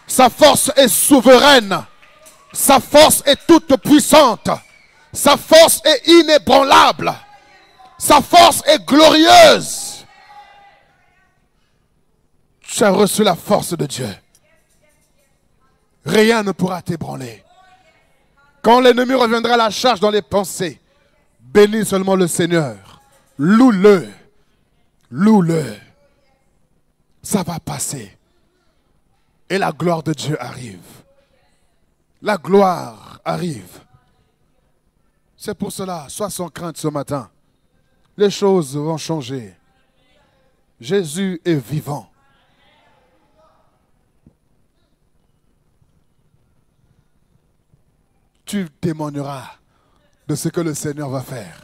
Sa force est souveraine. Sa force est toute puissante. Sa force est inébranlable. Sa force est glorieuse. Tu as reçu la force de Dieu. Rien ne pourra t'ébranler. Quand l'ennemi reviendra à la charge dans les pensées, bénis seulement le Seigneur. Loue-le. Loue-le. Ça va passer. Et la gloire de Dieu arrive. La gloire arrive. C'est pour cela, sois sans crainte ce matin. Les choses vont changer. Jésus est vivant. Tu témoigneras de ce que le Seigneur va faire.